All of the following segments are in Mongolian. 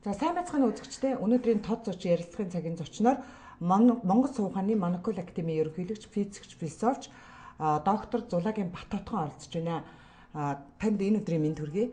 За сайн байцгаана үзэгчдээ. Өнөөдрийн тод зоч ярилцлагын цагийн зочноор Монгол Сувг ухааны Монокул Академийн ерөнхийлөгч, физикч, философч доктор Зулагийн Батотхон оролцож байна. Танд энэ өдрийн мэнд хүргэе.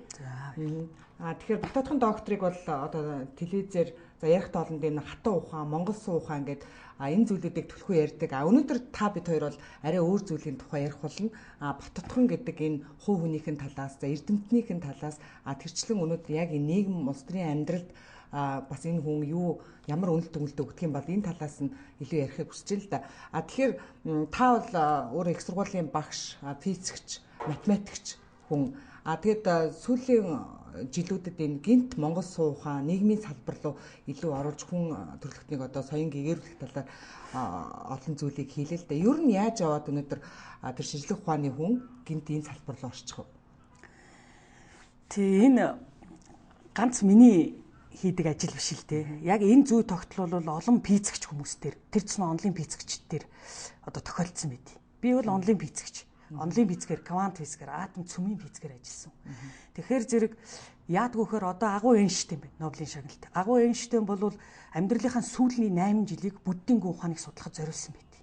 Тэгэхээр Батотхон докторыг бол одоо телевизээр ярих тоолонд энэ хатан ухаан, Монгол Сувг ухаан гэдэг энэ зүйлүүдийг төлхөө ярьдаг. Өнөөдөр та бид хоёр бол арай өөр зүйлийн тухай ярих болно. Батотхон гэдэг энэ хувь хүнийхэн талаас, эрдэмтнийхэн талаас тэрчлэн өнөөдөр яг энэ нийгэм улс төрийн амьдралд бас энэ хүн юу ямар үнэлт өгүүлэлт өгдөг юм бол энэ талаас нь илүү ярихыг хүсэж байна л да. Тэгэхээр та бол өөр их сургуулийн багш, физикч, математикч хүн. Тэгэд сүүлийн жилүүдэд энэ гинт Монгол Сувг ухаан нийгмийн салбар руу илүү оруулж хүн төрөлхтнийг одоо соён гэгэрүүлэх талаар олон зүйлийг хийлээ л да. Ер нь яаж яваад өнөөдөр тэр шинжлэх ухааны хүн гинт энэ салбар руу орчих вэ? Энэ ганц миний хийдэг ажил биш л дээ. Яг энэ зүй тогтол бол олон физикч хүмүүстээр, тэр чинь онлын физикчдээр одоо тохиолдсон байд. Би бол онлын физикч. Онлын физикээр, квант физикээр, атом цөмийн физикээр ажилласан. Тэгэхээр зэрэг яадг вөхөр одоо агуу Эйнштейн байна, Нобелийн шагналт. Агуу Эйнштейн бол амьдралынхаа сүүлийн 8 жилийг буддийн гүн ухааныг судлахад зориулсан байд.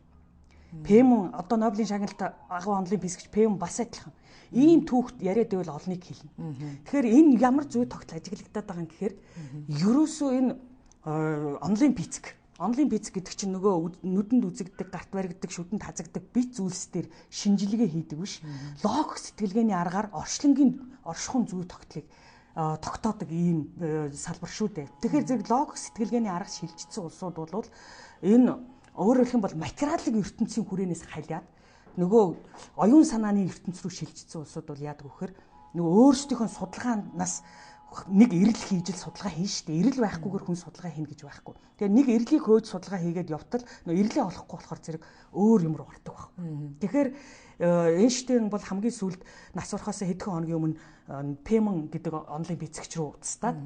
Пэм одоо Нобелийн шагналт агуу онлын физикч Пэм бас адилхан. Ийм түүхт яриад байвал олныг хэлнэ. Тэгэхээр энэ ямар зүй тогтол ажиглагдаад байгаа юм гэхээр ерөөсөө энэ онлын физик гэдэг чинь нөгөө нүдэнд үзэгдэг, гарт баригддаг, шүдэнд хазагддаг бит зүйлс дээр шинжилгээ хийдэг биш. Логик сэтгэлгээний аргаар оршихуйн зүй тогтлыг тогтоодог ийм салбар шүү дээ. Тэгэхээр зэрэг логик сэтгэлгээний арга шилжчихсэн улсууд бол энэ өөрөөр хэлэх юм бол материалын ертөнцийн хүрээнээс халиад нөгөө оюун санааны ертөнц рүү шилжчихсэн улсууд бол яадаг вөхөр нөгөө өөрсдийнхөө судалгаанаас нэг эрэл хийж л судалгаа хийн штэ. Эрэл байхгүйгээр хүн судалгаа хийнэ гэж байхгүй. Тэгэхээр нэг эрлийг хөөж судалгаа хийгээд явтал нөгөө эрлээ олохгүй болохоор зэрэг өөр юм руу ордог байхгүй. Тэгэхээр Эйнштейн бол хамгийн сүүлд нас орохоос хэдхэн хоногийн өмнө Пемон гэдэг онлын физикч рүү уцтаад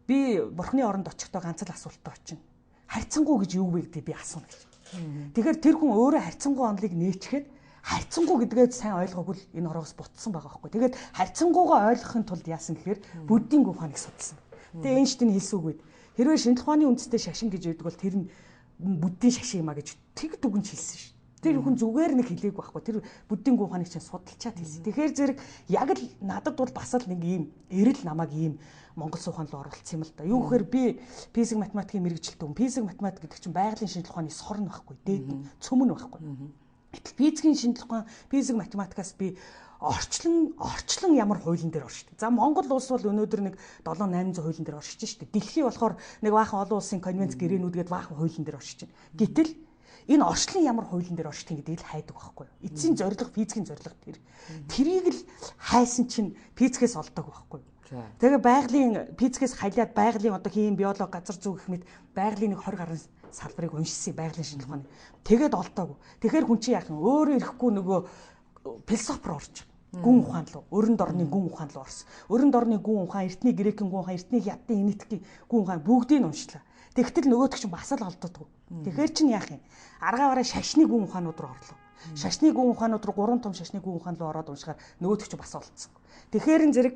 би бурхны оронд очихдоо ганц л асуултаа очино. Харьцангуй гэж юу вэ гэдэг би асууна гэж. Тэгэхээр тэр хүн өөрөө харьцангуй онлыг нээчихэд харьцангуй гэдгээ сайн ойлгоогүй л энэ ороос бутсан байгаа байхгүй. Тэгээд харьцангуйгаа ойлгохын тулд яасан гэхээр буддийн ухааныг судалсан. Тэгээ Эйнштейн хэлсэн үг үед хэрвээ шинжлэх ухааны үндэстэй шашин гэж яддаг бол тэр нь буддийн шашин юм а гэж тэг дүгнж хэлсэн шүү. Тэр хүн зүгээр нэг хэлээгүй байхгүй. Тэр буддийн ухааныг чинь судалчаад хэлсэн. Тэгэхээр зэрэг яг л надад бол бас л нэг ийм эрэл намайг ийм Монгол Сувг ухаан руу оруулсан юм л да. Юу гэхээр би физик математикийн мэрэгжилтэй хүн. Физик математик гэдэг чинь байгалийн шинжлэх ухааны сорн байхгүй. Дээд нь цөм нь байхгүй. Физикийн шинжлэх ухаан, физик математикаас би орчлон ямар хуулийн дээр оршдог. За Монгол улс бол өнөөдөр нэг 7-800 хуулийн дээр оршиж штэ. Дэлхий болохоор нэг баахан олон улсын конвенц гэрээнүүд гээд баахан хуулийн дээр оршиж байна. Гэтэл энэ орчлон ямар хуулийн дээр оршдог гэдгийг л хайдаг байхгүй юу? Эцсийн зорилго, физикийн зорилго тэр. Тэрийг л хайсан чинь физикээс олдог байхгүй юу? Тэгээ байгалийн физикээс халиад байгалийн одоо хим, биологи, газар зүй гэх мэт байгалийн нэг 20 гаруй салбарыг уншсан байгалийн шинжлэх ухааны. Тэгээд олдоогүй. Тэгэхээр хүн чинь яахан өөрөө ирэхгүй нөгөө философор орж гүн ухаан руу, өрөнд орны гүн ухаан руу орсон. Өрөнд орны гүн ухаан, эртний грекийн гүн ухаан, эртний хятадын энэтхгийн гүн ухаан бүгдийг нь уншлаа. Тэгтэл нөгөөдөг чинь бас л олдоогүй. Тэгэхээр чинь яах юм? Аргаараа шашны гүн ухаанууд руу орлоо. Шашны гүн ухаанууд руу 3 том шашны гүн ухаан руу ороод уншихаар нөгөөдөг чинь бас олдсон. Тэгэхээр энэ зэрэг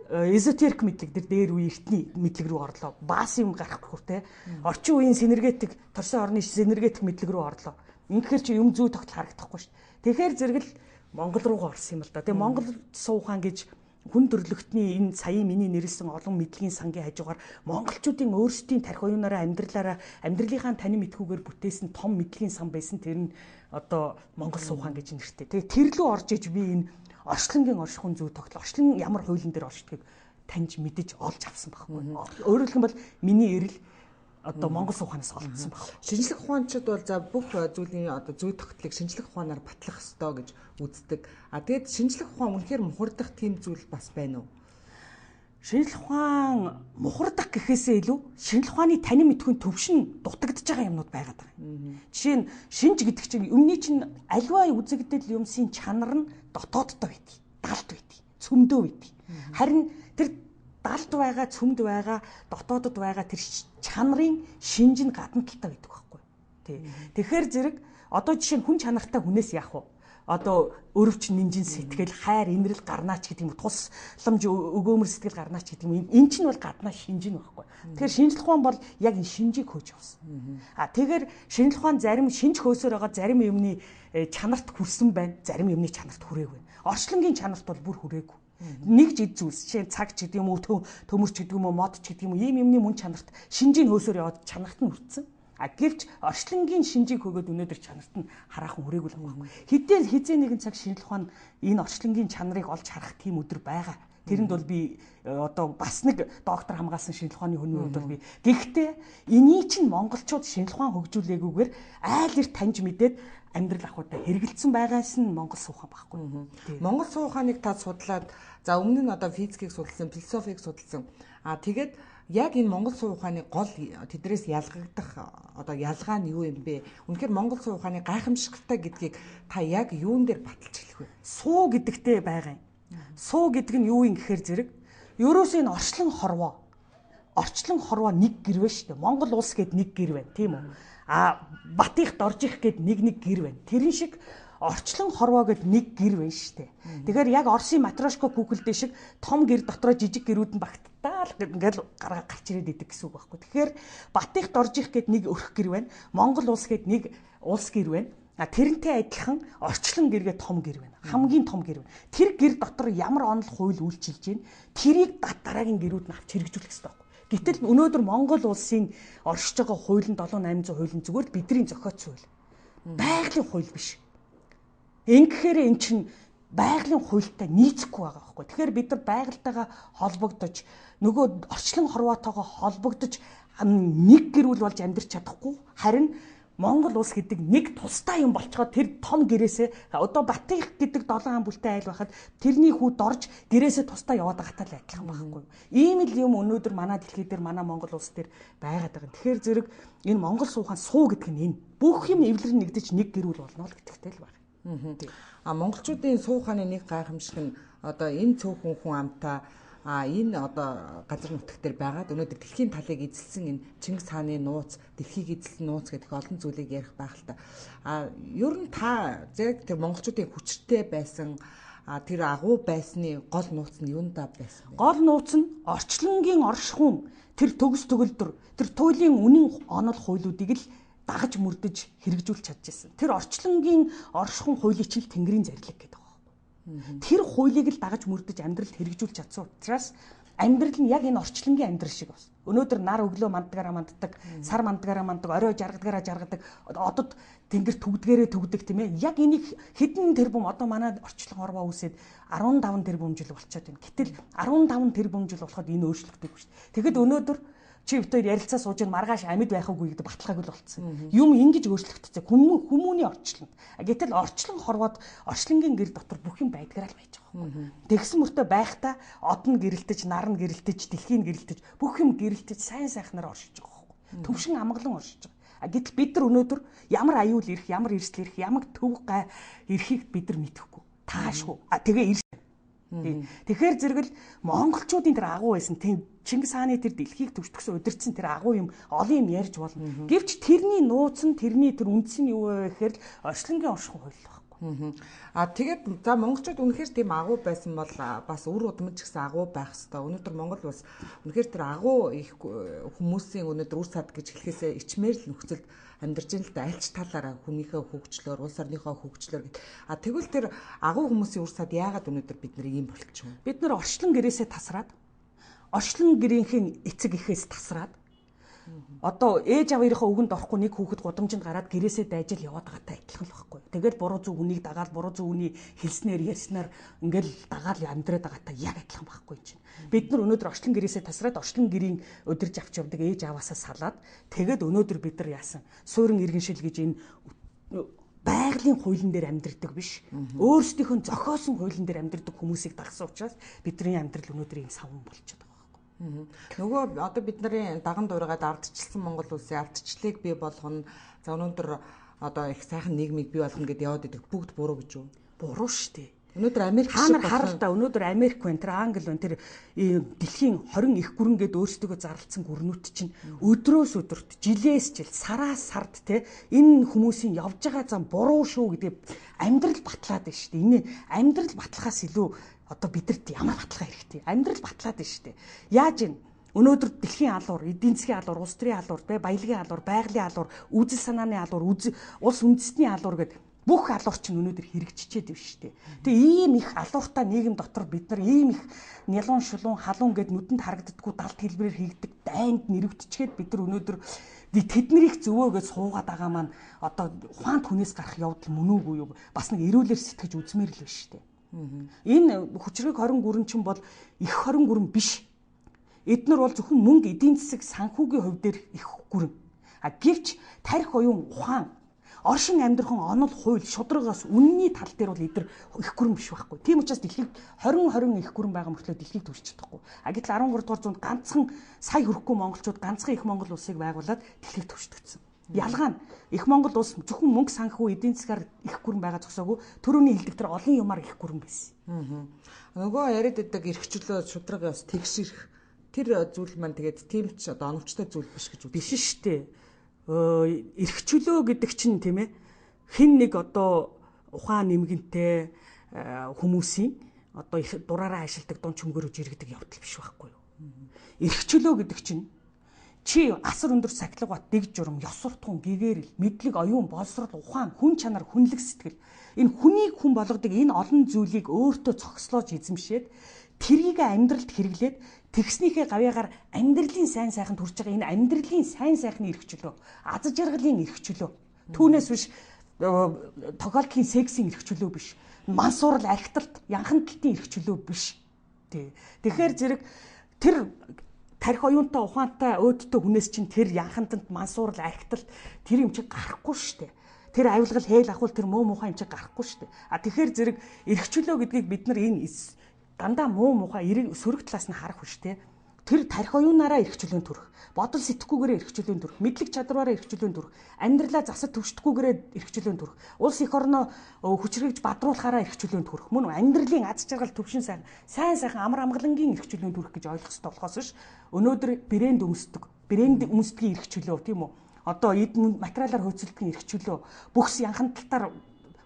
эзотерик мэдлэг дээр үе эртний мэдлэг рүү орлоо. Баас юм гарахгүй те. Орчин үеийн синергетик, торсын орны синергетик мэдлэг рүү орлоо. Ингэхээр чи юм зүй тогтол харагдахгүй шүү дээ. Тэгэхээр зэрэг л Монгол руугаа орсон юм л да. Тэгээ Монгол Сувг ухаан гэж хүн төрлөختний энэ саяын миний нэрлсэн олон мэдлэгийн сангийн хажуугаар монголчуудын өөрсдийн тарих оюунаараа амьдралынхаа тань мэдхүүгээр бүтээсэн том мэдлэгийн сан байсан. Тэр нь одоо Монгол Сувг ухаан гэж нэртэй. Тэгээ тэр лөө орж иж би энэ орчлонгийн оршихуйн зүй тогтол, орчлон ямар хуулийн дээр оршдгийг таньж мэдэж олж авсан байхгүй. Өөрөөр хэлбэл миний эрэл одоо Монгол Сувг ухаанаас олдсон баг. Шинжлэх ухаанчид бол за бүх зүйлийн одоо зүй тогтлыг шинжлэх ухаанаар батлах ёстой гэж үздэг. Тэгээд шинжлэх ухаан үнэхээр мухардах тийм зүйл бас байна уу? Шинжлэх ухаан мухардах гэхээсээ илүү шинжлэх ухааны танин мэдхүйн төвшин дутагдж байгаа юмнууд байгаад байгаа. Жишээ нь шинж гэдэг чинь өмнөний чинь аливаа үзэгдэл юмсын чанар нь дотооддоо байдгийг, далд байдгийг, цөмдөө байдгийг. Харин тэр далд байгаа, цөмд байгаа, дотоодод байгаа тэр чанарын шинж нь гадна талтай байдаг байхгүй. Тий. Тэгэхээр зэрэг одоо жишээ нь хүн чанартай хүнээс яах вэ? одоо өрөвч нэмжин сэтгэл, хайр, инрэл гарнаач гэдэг юм тусламж өгөөмөр сэтгэл гарнаач гэдэг юм. Энэ чинь бол гаднаа шинжин байхгүй. Тэгэхээр шинжлэх ухаан бол яг энэ шинжийг хөөж явсан. Тэгэхээр шинжлэх ухаан зарим шинж хөөсөөр байгаа зарим юмны чанарт хүрсэн байна, зарим юмны чанарт хүрээгүй. Орчлонгийн чанарт бол бүр хүрээгүй. Нэг жид зүйлс жишээ цаг ч гэдэг юм уу, төмөрч гэдэг юм уу, мод ч гэдэг юм уу, ийм юмны мөн чанарт шинжийн хөөсөөр яваад чанарт нь хүрсэн. Гэвч орчлонгийн шинжийг хөгөөд өнөөдөр чанарт нь хараахан хүрээгүй л байгаа. Хэдийн хизээ нэгэн цаг шинжлэх ухаан энэ орчлонгийн чанарыг олж харах тийм өдөр байгаа. Тэрэнд бол би одоо бас нэг доктор хамгаалсан шинжлэх ухааны хүний хувьд бол би гэхдээ энийг чинь монголчууд шинжлэх ухаан хөгжүүлээгүйгээр айл эрт таньж мэдээд амьдрал ахуйтай хэрэгэлсэн байгаас нь монгол суухан байхгүй. Монгол сууханыг та судлаад за өмнө нь одоо физикийг судалсан, философийг судалсан. Тэгээд яг энэ монгол суу ухааны гол тэдрээс ялгагдах одоо ялгаа нь юу юм бэ? Үнэхээр монгол суу ухааны гайхамшигтай гэдгийг та яг юун дээр баталж хэлэх вэ? Суу гэдэгтэй байгаа юм. Суу гэдэг нь юу юм гэхээр зэрэг ерөөсөө энэ орчлон хорвоо нэг гэр байна шүү дээ. Монгол улс гээд нэг гэр байна, тийм үү? Батих доржих гээд нэг гэр байна. Тэрэн шиг орчлон хорвоо гэд нэг гэр байна шүү дээ. Тэгэхээр яг Оросын матрешка хүүхэлдэй шиг том гэр дотроо жижиг гэрүүд нь багтаал ингээл гарч ирээд идэг гэсэн үг байхгүй. Тэгэхээр батих доржих гэд нэг өрх гэр байна. Монгол улс гэд нэг улс гэр байна. Тэрнтэй адилхан орчлон гэргээ том гэр байна. Хамгийн том гэр байна. Тэр гэр дотор ямар онол хууль үйлчилж байна. Тэрийг дараагийн гэрүүд нь авч хэрэгжүүлэх хэрэгтэй байхгүй. Гэтэл өнөөдөр Монгол улсын оршиж байгаа хууль нь 7800 хууль нь зүгээр бидний зохиоцсон хууль. Байгалийн хууль биш. Ингэхээр эн чинь байгалийн хуультай нийцэхгүй байгаа байхгүй. Тэгэхээр бид нар байгальтайгаа холбогдож нөгөө орчлон хорвоотойгоо холбогдож нэг гэрүүл болж амьдрч чадахгүй. Харин Монгол улс гэдэг нэг тустай юм болцоход тэр том гэрээсээ одоо Батих гэдэг 7 хаан бүлтэй айл байхад тэрний хүүд орж гэрээсээ тустай яваад байгаатай л адилхан байхгүй. Ийм л юм өнөөдөр манай дэлхий дээр манай Монгол улс дээр байгаад байгаа. Тэгэхээр зэрэг энэ Монгол суухан суу гэдэг нь энэ бүх юм эвлэр нэгдэж нэг гэрүүл болно л гэдэгтэй л байна. Монголчуудын суу ухааны нэг гайхамшиг нь одоо энэ цөөхөн хүн амтаа энэ одоо газар нутгт төр байгаад өнөөдөр дэлхийн талыг эзэлсэн энэ Чингис хааны нууц, дэлхийг эзэлсэн нууц гэдэг олон зүйлийг ярих байх л та. Ер нь та зэрэг тэр монголчуудын хүчтэй байсан тэр агуу байсны гол нууц нь юундаа байсан бэ? Гол нууц нь орчлонгийн оршихуун тэр төгс төгөлдөр тэр туйлын үнэн онол хуулиудыг л дагаж мөрдөж хэрэгжүүлж чадчихсан. Тэр орчлонгийн оршихуун хуулийг чинь Тэнгэрийн зарлиг гэдэг. Тэр хуулийг л дагаж мөрдөж амьдралд хэрэгжүүлж чадсан учраас амьдрал нь яг энэ орчлонгийн амьдрал шиг байна. Өнөөдөр нар өглөө мандгаараа манддаг, сар мандгаараа манддаг, орой жаргадгаараа жаргадаг, одод тэнгэр төгдгээрээ төгдөг тийм ээ. Яг энийг хэдэн тэрбум одоо манай орчлон хорвоо үсээд 15 тэрбум жил болчиход байна. Гэтэл 15 тэрбум жил болоход энэ өөрчлөгдөв шүү дээ. Тэгэхэд өнөөдөр чи битээр ярилцаа сууж маргааш амьд байх үгүй гэдэг баталгааг л болцсон. Юм ингэж өөрчлөгдсөн. Хүмүүний орчлон. Гэтэл орчлон хорвоод орчлонгийн гэр дотор бүх юм байдгаараа л байж байгаа. Тэгсэн мөртөө байхдаа од нь гэрэлтэж, нар нь гэрэлтэж, дэлхийн гэрэлтэж, бүх юм гэрэлтэж сайн сайхнаар оршиж байгаа. Төвшин амгалан оршиж байгаа. Гэтэл бид нар өнөөдөр ямар аюул ирэх, ямар эрсдэл ирэх, ямар төв гай ирэхийг бид нар мэдэхгүй. Таашгүй. Тэгээ тэгэхээр зэрэг л монголчуудын тэр агуу байсан тийм Чингис хааны тэр дэлхийг түвшдгсэн удирдсан тэр агуу юм олон юм ярьж болно. Гэвч тэрний нууц нь тэрний тэр үндэс нь юу вэ гэхээр орчлонгийн оршихуун хууль байхгүй. Тэгээд за монголчууд үнэхээр тийм агуу байсан бол бас үр удмж гэсэн агуу байх хэвээр. Өнөөдөр Монгол улс үнэхээр тэр агуу их хүмүүсийн өнөөдөр үр сад гэж хэлэхээсээ ичмээр л нөхцөлд амьдарч ин л да альч талаараа хүнийхээ хөгжлөөр улс орныхоо хөгжлөөр гэд. Тэгвэл тэр агуу хүмүүсийн ур сад яагаад өнөөдөр бид нар ийм болчих вэ? Бид нар орчлон гэрээсээ тасраад орчлон гэрийнхэн эцэг эхээс тасраад одоо ээж аваарынхаа үгэнд орохгүй нэг хүүхэд гудамжинд гараад гэрээсээ дайжил яваад байгаатай адилхан л байхгүй. Тэгэл буруу зүг үнийг дагаад буруу зүг үний хэлснээр ярьснаар ингээл дагаад амьдраад байгаатай яг адилхан байхгүй юм чинь. Бид нар өнөөдөр орчлон гэрээсээ тасраад орчлон гэрийн өдөрж авч явдаг ээж аваасаа салаад тэгээд өнөөдөр бид нар яасан суурин иргэншил гэж энэ байгалийн хуулийн дээр амьдардаг биш. Өөрсдийнхөө зохиосон хуулийн дээр амьдардаг хүмүүсийг дагсан учраас бидний амьдрал өнөөдөр ийм савн болчиход байгаа. Нөгөө одоо бид нарын даган дуурайгаад ардчилсан Монгол улсын ардчлалыг бий болгоно. За өнөөдөр одоо их сайхан нийгмийг бий болгоно гэдээ яваад идэг бүгд буруу гэж үү? Буруу шүү дээ. Өнөөдөр Америк шиг харал да өнөөдөр Америк байна, тэр Англи байна, тэр дэлхийн 20 их гүрэн гээд өөрсдөө зарлцсан гүрнүүд чинь өдрөөс өдөрт, жилээс жил, сараас сард те энэ хүмүүсийн явж байгаа зам буруу шүү гэдэг амьдрал батлаад байна шүү дээ. Энэ амьдрал батлахаас илүү одоо бидэрт ямар баталгаа хэрэгтэй? Амьдрал батлаад байна шүү дээ. Яаж юм? Өнөөдөр дэлхийн алуур, эдийн засгийн алуур, улс төрийн алуур, баялагын алуур, байгалийн алуур, үзэл санааны алуур, улс үндэстний алуур гэдэг бүх алуур чинь өнөөдөр хэрэгжчихэд байна шүү дээ. Тэгээ ийм их алууртай нийгэм дотор бид нар ийм их нялуун шулуун халуун гэд нүдэнд харагддаггүй далд хэлбэрээр хийгдэг дайнд нэрвдчихэд бид нар өнөөдөр тэднийг зөвөөгөө суугаад байгаа маань одоо ухаанд хүнээс гарах явдал мөн үгүй юу? Бас нэг эрүүлэр сэтгэж үзмээр л байна шүү дээ. Энэ хүчрэг 20 гүрэн чинь бол их 20 гүрэн биш. Эднэр бол зөвхөн мөнгө, эдийн засаг, санхүүгийн хувь дээр их гүрэн. Гэвч тарих оюун ухаан, оршин амьдрахын онол, хууль, шударгаас үнний тал дээр бол эдгээр их гүрэн биш байхгүй. Тийм учраас дэлхийд 20 их гүрэн байгаа мөртлөө дэлхийг төрч чадахгүй. Гэтэл 13 дугаар зуунд ганцхан сая хүрэхгүй монголчууд ганцхан их Монгол улсыг байгуулад дэлхийг төрчтгдсэн. Ялгаа нь их Монгол улс зөвхөн мөнгө санхүү, эдийн засгаар их гүрэн байгаа зогсоогүй төрөний хэлдэг тэр олон юмар их гүрэн байсан. Нөгөө яриад байдаг эрхчлөө шударга бас тэгшэрх тэр зүйл маань тэгээд тийм ч одоо оновчтой зүйл биш гэж биш шүү дээ. Эрх чөлөө гэдэг чинь тийм ээ хэн нэг одоо ухаан нэмгэнтэй хүмүүсийн одоо их дураараа ашигладаг дун чөмгөрөж иргэдэг явдал биш байхгүй юу. Эрх чөлөө гэдэг чинь чи асар өндөр сахилга бат дэг журам ёс суртахуун гэгэрэл мэдлэг оюун боловсрол ухаан хүн чанар хүнлэг сэтгэл энэ хүнийг хүн болгодог энэ олон зүйлийг өөртөө цогцлоож эзэмшээд тэрийг амьдралд хэрэглээд тэгснийхээ гавьяагаар амьдралын сайн сайханд хүрч байгаа энэ амьдралын сайн сайхны эрх чөлөө, аз жаргалын эрх чөлөө. Түүнээс биш тохиолдлын сексийн эрх чөлөө биш. Мансуурал архиталт, янханталтын эрх чөлөө биш. Тэгэхээр зэрэг тэр тарих оюунтай ухаантай өөдтэй хүнээс чинь тэр янхантанд мансуурал архиталт тэр юм чи гарахгүй штэ. Тэр авилгал хээл ахвал тэр муу мухай юм чи гарахгүй штэ. Тэгэхээр зэрэг эрх чөлөө гэдгийг бид нар энэ дандаа муу мухай сөрөг талаас нь харах биш те. Тэр тарих оюунаараа эрх чөлөөнд төрөх, бодол сэтгэхгүйгээр эрх чөлөөнд төрөх, мэдлэг чадвараараа эрх чөлөөнд төрөх, амьдралаа засаж төвшдөггүйгээр эрх чөлөөнд төрөх, улс их орноо хүчрхэгж бадруулахаараа эрх чөлөөнд төрөх, мөн амьдралын аз жаргал төвшин сайн сайхан амар амгалангийн эрх чөлөөнд төрөх гэж ойлгох хэрэгтэй болохоос ш. Өнөөдөр брэнд өмсдгийн эрх чөлөө тийм үү? Одоо материалаар хөөцөлдгийн эрх чөлөө, бүхс янханталтаар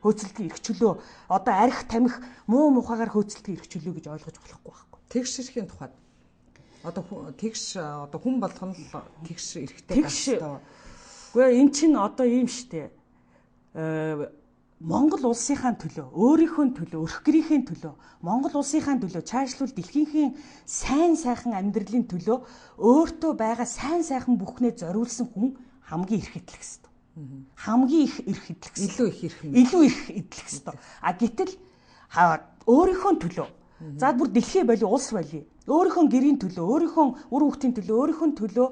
хөөцөлдгийн эрх чөлөө, одоо арх тамхи муу мухагаар хөөцөлдгийн эрх чөлөө гэж ойлгож болохгүй байхгүй. Тэгш ширхийн тухайд одоо тэгш одоо хүн болгоно л тэгш эрхтэй байх хэрэгтэй. Гэхдээ эн чинь одоо ийм штэ. Монгол улсынхаа төлөө, өөрийнхөө төлөө, өрх гэрийнхээ төлөө, Монгол улсынхаа төлөө цаашлуул дэлхийнхээ сайн сайхан амьдралын төлөө өөртөө байгаа сайн сайхан бүхнээ зориулсан хүн хамгийн эрх идлэх ёстой. Хамгийн их эрх идлэх ёстой. Илүү их идлэх ёстой. Гэтэл өөрийнхөө төлөө. За бүр дэлхий боли улс боли. Өөрийнхөө гэрийн төлөө, өөрийнхөө үр хүүхдийн төлөө, өөрийнхөө төлөө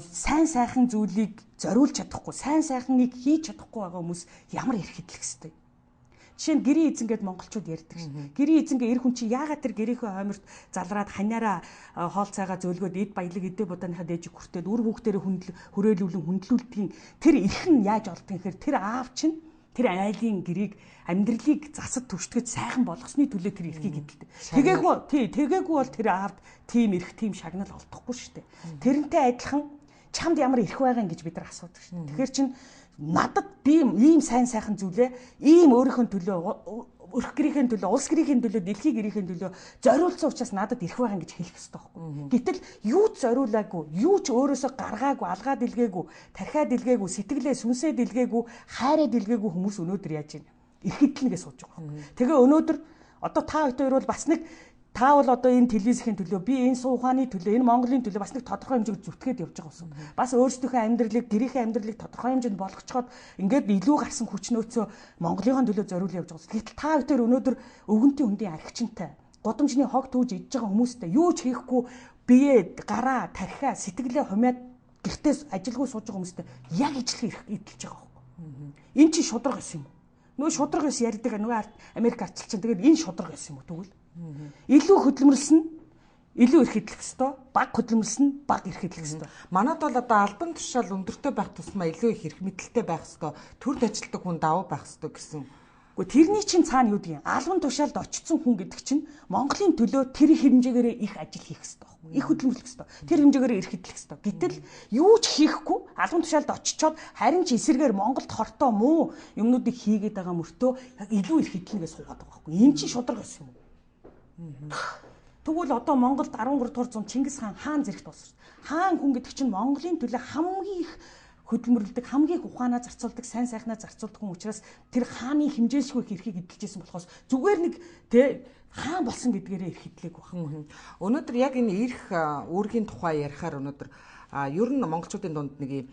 сайн сайхан зүйлийг зориулж чадахгүй, сайн сайхныг хийж чадахгүй байгаа хүмүүс ямар эрх идлэх ёстой. Жишээ нь гэрийн эзэн гэдээ монголчууд ярьдаг шин. Гэрийн эзэнгээ эр хүн чи яагаад тэр гэрийнхөө хойморт залраад ханаараа хоол цайгаа зөөлгөөд эд баялаг эдээ будааныхаа дээжиг хүртээд үр хүүхдэрээ хүрээлүүлэн хүндлүүлдгийн тэр эрх нь яаж олдгийг гэхээр тэр аав чинь тэр айлын гэрийг амьдралыг засад төвшгөж сайхан болгосны төлөө тэр эрхийг эдэлдэг. Тэгээгүй бол тэр аавд тийм эрх, тийм шагнал олдохгүй шүү дээ. Тэрнтэй адилхан чамд ямар эрх байгаа юм гэж бид нар асуудаг шүү дээ. Тэгэхээр чин надад би ийм сайн сайхан зүйлээ ийм өөрийнхөө төлөө өрх гэрийн төлөө, улс гэрийн төлөө, дэлхийн гэрийн төлөө зориулсан учраас надад эрх байгаа гэж хэлэх ёстой байхгүй. Гэтэл юу ч зориулаагүй, юу ч өөрөөсөө гаргаагүй, алгаад илгээгүй, тархиад илгээгүй, сэтгэлээ сүнсээ илгээгүй, хайраа илгээгүй хүмүүс өнөөдөр яаж байна? Эрх идлэнгээ сууж байгаа байхгүй. Тэгээ өнөөдөр одоо та хоёр бол бас нэг та бол одоо энэ телевизийн төлөө, би энэ суухааны төлөө, энэ Монголын төлөө бас нэг тодорхой хэмжээгээр зүтгээд явж байгаа юм. Бас өөрсдийнхөө амьдралыг, гэрийнхээ амьдралыг тодорхой хэмжээнд болгоцоход ингээд илүү гарсан хүч нөөцөө Монголын төлөө зориулж явж байгаа. Гэтэл та хоёр өнөөдөр өвгөнтийн хүндийн архичинтай, гудамжны хог түүж идж байгаа хүмүүстэй юу ч хийхгүй бие, гараа, тархиа, сэтгэлээ хумаад гэртээ ажилгүй сууж байгаа хүмүүстэй яг ижлэх эрх эдэлж байгаа байхгүй. Энэ чинь шудраг гэсэн юм. Нөгөө шудраг гэсэн ярьдаг нөгөө Америк ардчилчин тэгээд энэ шудраг гэсэн юм уу тэгвэл? Илүү хөдөлмөрлсөн илүү эрх эдлэх ёстой, баг хөдөлмөрлсөн баг эрх эдлэх ёстой. Манайд бол одоо албан тушаал өндөртэй байх тусмаа илүү их эрх мэдэлтэй байх ёстой, төрд ажилтдаг хүн давуу байх ёстой гэсэн Гэхдээ тэрний чинь цаана юу гэдгийг албан тушаалд очсон хүн гэдэг чинь Монголын төлөө тэр хэмжээгээр их ажил хийх хэрэгтэй байхгүй. Их хөдөлмөрлөх хэрэгтэй. Тэр хэмжээгээр эрх хөдлөх хэрэгтэй. Гэтэл юу ч хийхгүй албан тушаалд очичоод харин ч эсэргээр Монголд хортой муу юмнуудыг хийгээд байгаа мөртөө яг илүү эрх хөдлөнөөс суугаад байгаа байхгүй. Энэ чинь шударга байсан юм уу? Тэгвэл одоо Монголд 13 дугаар зуунд Чингис хаан зэрэгт болсон. Хаан хүн гэдэг чинь Монголын төлөө хамгийн их хөдөлмөрлөдөг, хамгийн их ухаанаа зарцуулдаг, сайн сайхнаа зарцуулдаг хүн учраас тэр хааны хэмжээшгүй их эрхийг эдэлжсэн болохоос зүгээр нэг хаан болсон гэдгээрээ эрх эдлэг байна. Өнөөдөр яг энэ эрх үүргийн тухай ярихаар өнөөдөр ер нь монголчуудын дунд нэг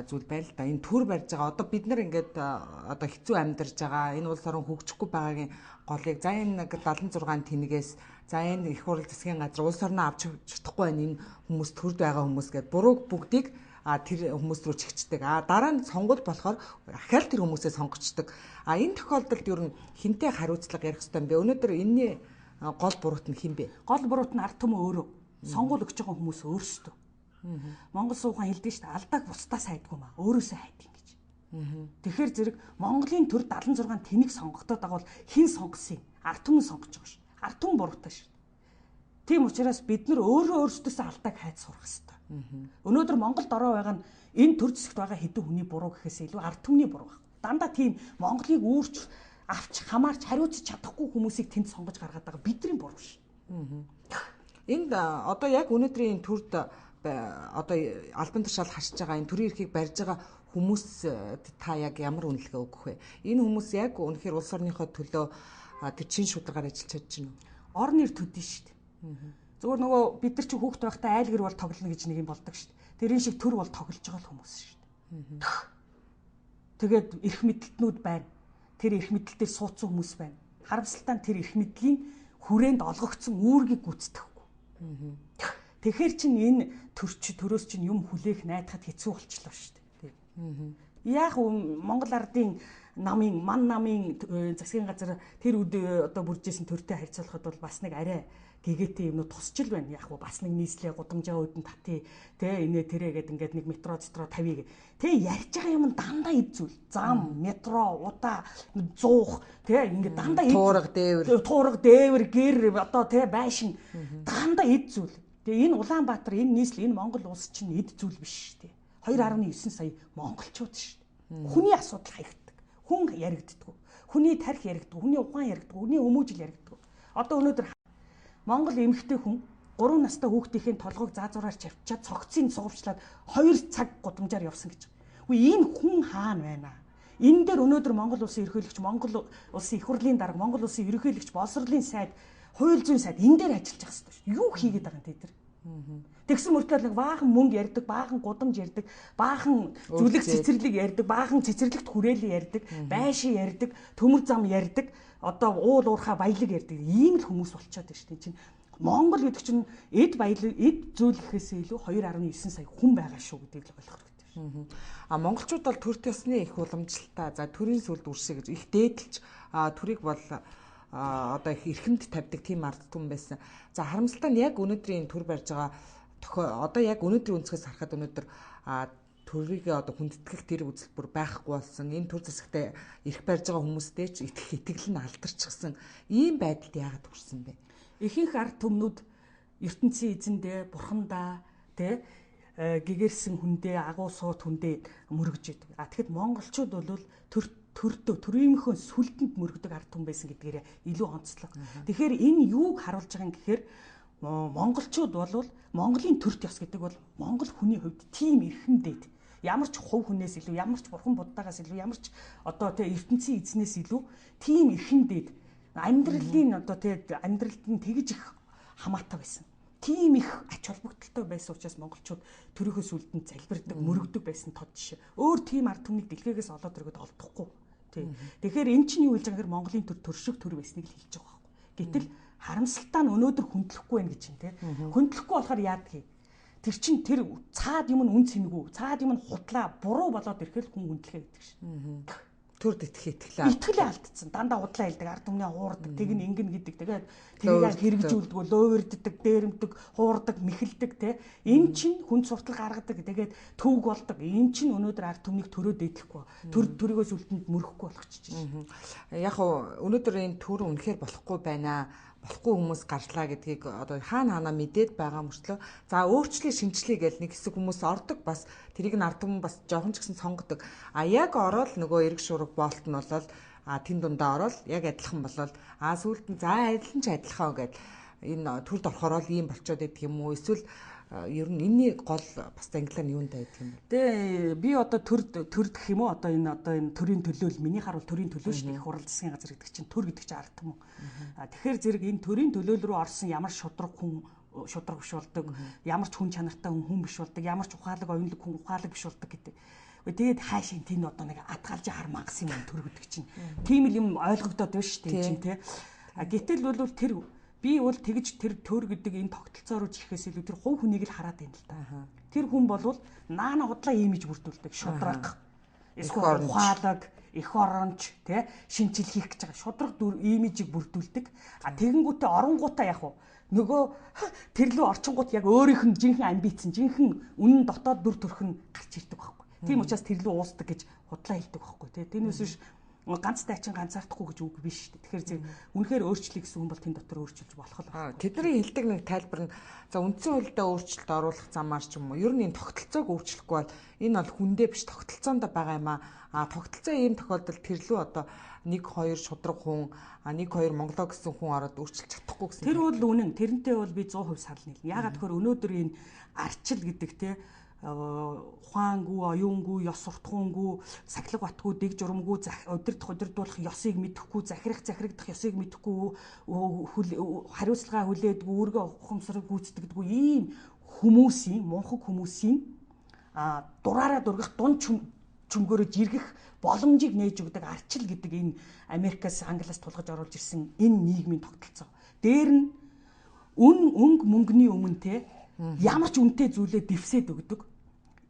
зүйл байна л да. Энэ төр барьж байгаа. Одоо бид нар ингээд одоо хэцүү амьдарч байгаа. Энэ улс орон хөгжихгүй байгаагийн голыг за энэ 76 тэнэгээс за энэ их хурл засгийн газар улс орноо авч чадахгүй байна. Энэ хүмүүс төрд байгаа хүмүүс гэдээ бурууг бүгдийг тэр хүмүүс рүү чигчдэг. Дараа нь сонгуул болохоор ахаал тэр хүмүүсээ сонгочдөг. Энэ тохиолдолд ер нь хинтээ хариуцлага ярих хэрэгтэй юм бэ? Өнөөдөр энэний гол буруут нь хэн бэ? Гол буруут нь ард түмэн өөрөө. Сонгуул өгч байгаа хүмүүс өөрсдөө. Монгол суухан хэлдэг шүү дээ. Алдааг бусдаас хайдгүй маа. Өөрөөсөө хайдаг гэж. Тэгэхээр зэрэг Монголын төр 76 тэнэг сонгогдоод байгаа бол хэн сонгосон юм? Ард түмэн сонгож байгаа шүү. Ард түмэн буруутай шүү. Тийм учраас бид нар өөрөө өөрсдөөсөө алдааг хайж сурах хэрэгтэй. Өнөөдөр Монголд ороо байгаа нь энэ төр зэсэгт байгаа хэдэн хүний буруу гэхээс илүү ард түмний буруу байна. Дандаа тийм Монголыг үүрч авч хамаарч хариуцж чадахгүй хүмүүсийг тэнд сонгож гаргаад байгаа бидний буруу ш. Энд одоо яг өнөөдрийн төрд одоо албан тушаал хашиж байгаа энэ төрийн эрхийг барьж байгаа хүмүүс та яг ямар үнэлгээ өгөх вэ? Энэ хүмүүс яг үнэхээр улс орныхоо төлөө тэр чин шударгаар ажиллаж чадж байна уу? Орон нэр төдөн шүү дээ. Зүгээр нөгөө бид нар чи хүүхд байхдаа айл гэр бол тоглоно гэж нэг юм болдог шүү дээ. Тэрийн шиг төр бол тоглож байгаа хүмүүс шүү дээ. Тэгээд эрх мэдэлтнүүд байна. Тэр эрх мэдэл дээр суудсан хүмүүс байна. Харамсалтай нь тэр эрх мэдлийн хүрээнд олгогдсон үүргийг гүйцэтгэхгүй. Тэгэхээр чин энэ төрөөс чин юм хүлээх найдахад хэцүү болчихлоо шүү дээ. Яг Монгол ардын ман намын засгийн газар тэр үед одоо бүржсэн төртэй харьцуулахад бол бас нэг арай гэгээтэй юмнууд тусчил байна. Яг бас нэг нийслээ гудамжаа үүдэн татъя инээ тэрэ гэдэг ингээд нэг метро тавья. Ярьж байгаа юм дандаа эд зүйл. Зам, метро, удаа, зуух ингээд дандаа эд туурга дээвэр гэр одоо байшин дандаа эд зүйл. Энэ Улаанбаатар энэ нийслэл энэ Монгол улс чинь эд зүйл биш шүү дээ. 2.9 сая монголчууд шүү дээ. Хүний асуудал хаягддаг. Хүн яригддаг. Хүний тарих яригддаг. Хүний ухаан яригддаг. Хүний өмөөжил яригддаг. Одоо өнөөдөр Монгол эмэгтэй хүн 3 настай хүүхдийнхээ толгойг заазуураар чавчаад цогцын сугавчлаад 2 цаг гудамжаар явсан гэж. Үгүй энэ хүн хаана байна? Энэ дээр өнөөдөр Монгол улсын ерөнхийлөгч, Монгол улсын их хурлын дарга, Монгол улсын ерөнхийлөгч, боловсролын сайд, хууль зүйн сайд энэ дээр ажиллаж байгаа хэрэгтэй шүү. Юу хийгээд байгаа юм те тэр? Тэгсэн мөртлөө нэг баахан мөнгө ярьдаг, баахан гудамж ярьдаг, баахан зүлэг цэцэрлэг ярьдаг, баахан цэцэрлэгт хүрээлэн ярьдаг, байшин ярьдаг, төмөр зам ярьдаг, одоо уул уурхай баялаг ярьдаг. Ийм л хүмүүс болчиход байна шүү дээ. Чинь Монгол гэдэг чинь эд баялаг, эд зүйл гэхээсээ илүү 2.9 сая хүн байгаа шүү гэдгийг л ойлгох хэрэгтэй шүү. Монголчууд бол төр төсний их уламжлалтай, за төрийн сүлд үрсэ гэж их дээдэлж төрийг бол одоо их эрхэмд тавьдаг тийм ард түмэн байсан. За харамсалтай нь яг өнөөдрийн төр барьж байгаа одоо яг өнөөдрийн үнцгээс харахад өнөөдөр төрийг одоо хүндэтгэх тэр үзэл бүр байхгүй болсон. Энэ төр засагтай эрх барьж байгаа хүмүүстэй ч итгэл нь алдарчихсан. Ийм байдалд яагаад хүрсэн бэ? Ихэнх ард түмнүүд ертөнцийн эзэндээ, бурхандаа гэгэрсэн хүндээ, агуу суут хүндээ мөрөгж идэг. Тэгэхэд монголчууд бол төрөмийнхөө сүлдэнд мөрөгдөг ард түмэн байсан гэдгээрээ илүү онцлог. Тэгэхээр энэ юуг харуулж байгаа юм гэхээр монголчууд бол Монголын төрт ёс гэдэг бол монгол хүний хувьд тийм эрхэмдээд ямар ч хувь хүнээс илүү, ямар ч бурхан буддаагаас илүү, ямар ч одоо ертөнцийн эзнээс илүү тийм эрхэмдээд амьдралын одоо амьдралд нь тэгж их хамаатай байсан. Тийм их ач холбогдолтой байсан учраас монголчууд төрийнхөө сүлдэнд залбирдаг, мөрөгдөг байсан тод жишээ. Өөр тийм ард түмнийг дэлхийгээс олоод иргэд олдохгүй. Тэгэхээр эн чинь юу хэлж байгаа гэхээр Монголын төр шиг төр байсныг л хэлж байгаа байхгүй. Гэтэл харамсалтай нь өнөөдөр хүндлэхгүй байх гэж байна хүндлэхгүй болохоор яадгийг. Тэр чин тэр цаад юм нь үн цэнэгүй, цаад юм нь худлаа, буруу болоод ирэхэл хүн хүндлэхээ гэдэг шин. Төрд итгэлээ алдсан. Дандаа удлаа хэлдэг, ард түмний хуурдаг, тэг ин ингэн гэдэг. Тэгээд тэрийг хэрэгжүүлдэг, лөөвөрддөг, дээрэмдэг, хуурдаг, мэхэлдэг те. Энэ чинь хүн суртал гаргадаг. Тэгээд төвг болдог. Энэ чинь өнөөдөр ард түмнийг төрөөд идэхгүй. Төрийгөө сүлдэнд мөрөхгүй болгочихж байна. Яг өнөөдөр энэ төр үнэхээр болохгүй байна. Болохгүй хүмүүс гарчлаа гэдгийг одоо хаана мэдээд байгаа мөртлөө за өөрчлөлт шинжлэе гэж нэг хэсэг хүмүүс ордог бас тэрийг нь ард түмэн бас жоохон ч гэсэн сонгодог. Яг ороод нөгөө эрг шураг боолт нь болол тэн дундаа ороод яг адилхан болол сүүлд нь за адилхан ч адилхан гэд энэ төрд орохоор л ийм болчоод идэх юм уу эсвэл ер нь энэний гол бас англиар нь юунд байдаг юм бэ? Тэгээ би одоо төр гэх юм уу одоо энэ төрийн төлөөл миний харуул төрийн төлөөл шүү дээ их хурал засгийн газар гэдэг чинь төр гэдэг чинь ард түмэн. Тэгэхээр зэрэг энэ төрийн төлөөл рүү орсон ямар шудраг хүн шудраг биш болдог, ямар ч хүн чанартай хүн биш болдог, ямар ч ухаалаг оюунлаг хүн ухаалаг биш болдог гэдэг. Тэгээд хаашаа тийм одоо нэг атгалжи хар мангас юм төр гэдэг чинь. Тийм л юм ойлгогдоод байна шүү дээ чинь тий. Гэтэл бол тэр би бол тэгж тэр төр гэдэг энэ тогтолцоо руу чихээс илүү тэр хувь хүнийг л хараад байна л да. Тэр хүн болвол наана худлаа имиж бүрдүүлдэг, шудраг, эсвэл ухаалаг, эх оронч, тэ шинжил хийх гэж байгаа шудраг имижийг бүрдүүлдэг. Тэгэнгүүтээ оронгуудаа яг нөгөө тэр лөө орчингууд яг өөрийнх нь жинхэнэ амбиц, жинхэнэ үнэн дотоод дүр төрх нь гарч ирдэг байхгүй. Тийм учраас тэр лөө уусдаг гэж худлаа хэлдэг байхгүй. Тэрнээс биш ганц тайчин ганцаардахгүй гэж үг биш шүү дээ. Тэгэхээр зэрэг үнэхээр өөрчлөлт гэсэн хүн бол тэн дотор өөрчилж болох л байна. Тэдний хэлдэг нэг тайлбар нь за үндсэн хуульдаа өөрчлөлт оруулах замаар ч юм уу. Ер нь энэ тогтолцоог өөрчлөхгүй бол энэ бол хүндээ биш тогтолцоонд байгаа юм аа. Тогтолцоо ийм тохиолдолд тэрлүү одоо 1-2 шудраг хүн 1-2 монголоо гэсэн хүн ороод өөрчилж чадахгүй гэсэн. Тэр бол үнэн. Тэрнтэй бол би 100% санал нийлнэ. Яагаад тэгэхээр өнөөдөр энэ арчил гэдэг те ухаангүй, оюунгүй, ёс суртахуунгүй, сахилга батгүй, дэг журамгүй, удирдах ёсыг мэдэхгүй, захирагдах ёсыг мэдэхгүй, хариуцлага хүлээдгүй, өөргөө ухамсарыг гүйцэтгэдэггүй ийм хүмүүсийн, мунхаг хүмүүсийн дураараа дургах дун чөмгөрөж иргэх боломжийг нээж өгдөг арчил гэдэг энэ Америкаас, Англиас тулгаж оруулж ирсэн энэ нийгмийн тогтолцоо. Дээр нь өнгө мөнгөний өмнө те ямар ч үнэтэй зүйлээ дэвсээд өгдөг.